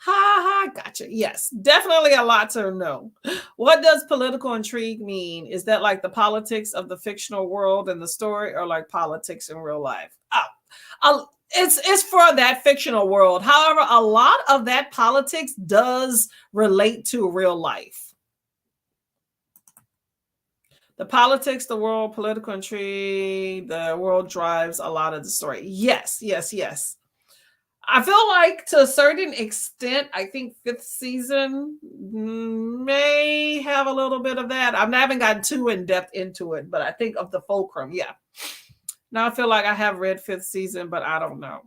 Gotcha. Yes, definitely a lot to know. What does political intrigue mean? Is that like the politics of the fictional world and the story, or like politics in real life? it's for that fictional world. However, a lot of that politics does relate to real life. The politics, the world, political intrigue, the world drives a lot of the story. Yes, yes, yes. I feel like to a certain extent, I think fifth season may have a little bit of that. I haven't gotten too in depth into it, but I think of the fulcrum. Yeah. Now I feel like I have read fifth season, but I don't know.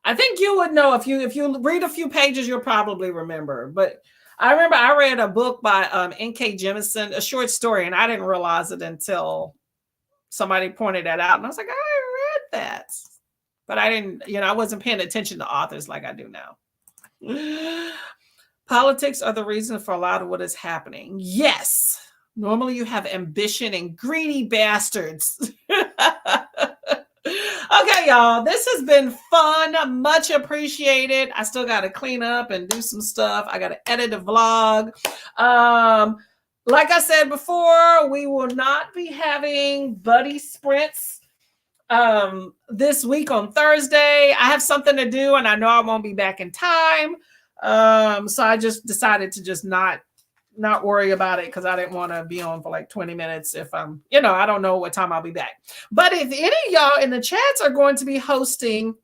I think you would know if you read a few pages, you'll probably remember. But I remember I read a book by N.K. Jemisin, a short story, and I didn't realize it until somebody pointed that out. And I was like, I read that. But I didn't, I wasn't paying attention to authors like I do now. Politics are the reason for a lot of what is happening. Yes. Normally you have ambition and greedy bastards. Okay, y'all, this has been fun. Much appreciated. I still got to clean up and do some stuff. I got to edit a vlog. Like I said before, we will not be having buddy sprints this week on Thursday. I have something to do and I know I won't be back in time. So I just decided to just not worry about it because I didn't want to be on for like 20 minutes if I'm, I don't know what time I'll be back. But if any of y'all in the chats are going to be hosting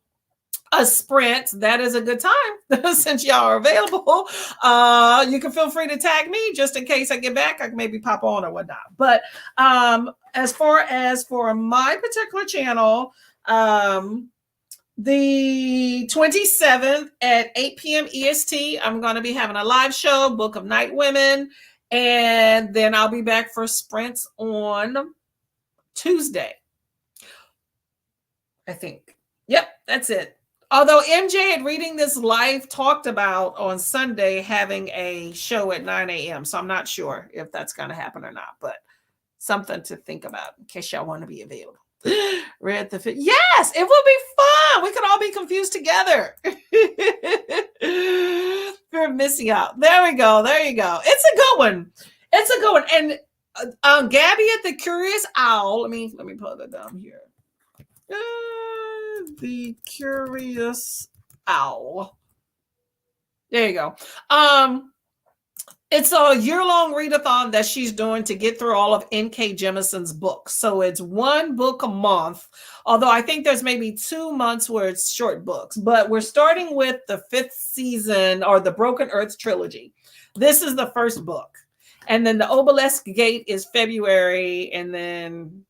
a sprint, that is a good time since y'all are available. You can feel free to tag me just in case I get back. I can maybe pop on or whatnot. But as far as for my particular channel, the 27th at 8 p.m. EST, I'm going to be having a live show, Book of Night Women. And then I'll be back for sprints on Tuesday, I think. Yep, that's it. Although MJ at Reading This Life talked about on Sunday having a show at 9 a.m. So I'm not sure if that's going to happen or not, but something to think about in case y'all want to be available. Read the yes, it will be fun. We could all be confused together. We're missing out. There we go. There you go. It's a good one. It's a good one. And Gabby at the Curious Owl. Let me pull it down here. The Curious Owl. There you go. It's a year-long readathon that she's doing to get through all of N.K. Jemisin's books. So it's one book a month, although I think there's maybe 2 months where it's short books. But we're starting with the 5th season or the Broken Earth trilogy. This is the first book. And then the Obelisk Gate is February, and then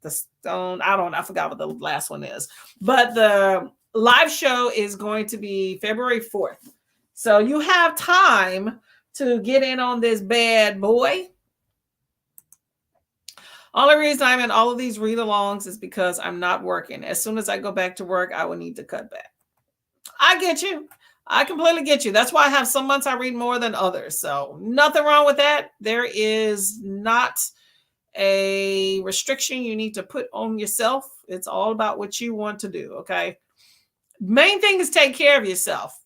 the Stone, I forgot what the last one is. But the live show is going to be February 4th. So you have time to get in on this bad boy. Only reason I'm in all of these read-alongs is because I'm not working. As soon as I go back to work, I will need to cut back. I get you. I completely get you. That's why I have some months I read more than others. So nothing wrong with that. There is not a restriction you need to put on yourself. It's all about what you want to do, okay? Main thing is take care of yourself.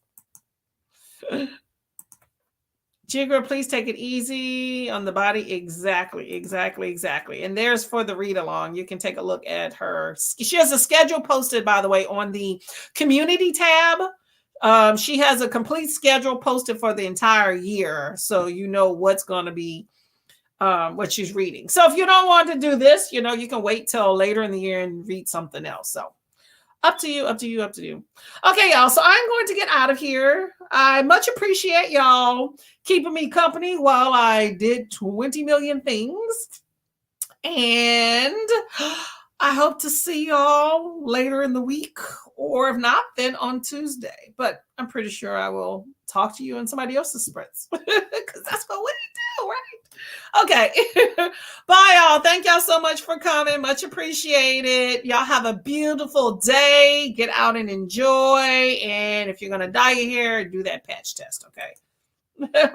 Jigger, please take it easy on the body. Exactly. And there's for the read along. You can take a look at her. She has a schedule posted, by the way, on the community tab. She has a complete schedule posted for the entire year. So you know what's going to be what she's reading. So if you don't want to do this, you can wait till later in the year and read something else. So up to you. Okay, y'all. So I'm going to get out of here. I much appreciate y'all keeping me company while I did 20 million things. And I hope to see y'all later in the week, or if not, then on Tuesday. But I'm pretty sure I will talk to you in somebody else's sprints because that's what we do, right? Okay. Bye, y'all. Thank y'all so much for coming. Much appreciated. Y'all have a beautiful day. Get out and enjoy. And if you're going to dye your hair, do that patch test, okay? Bye.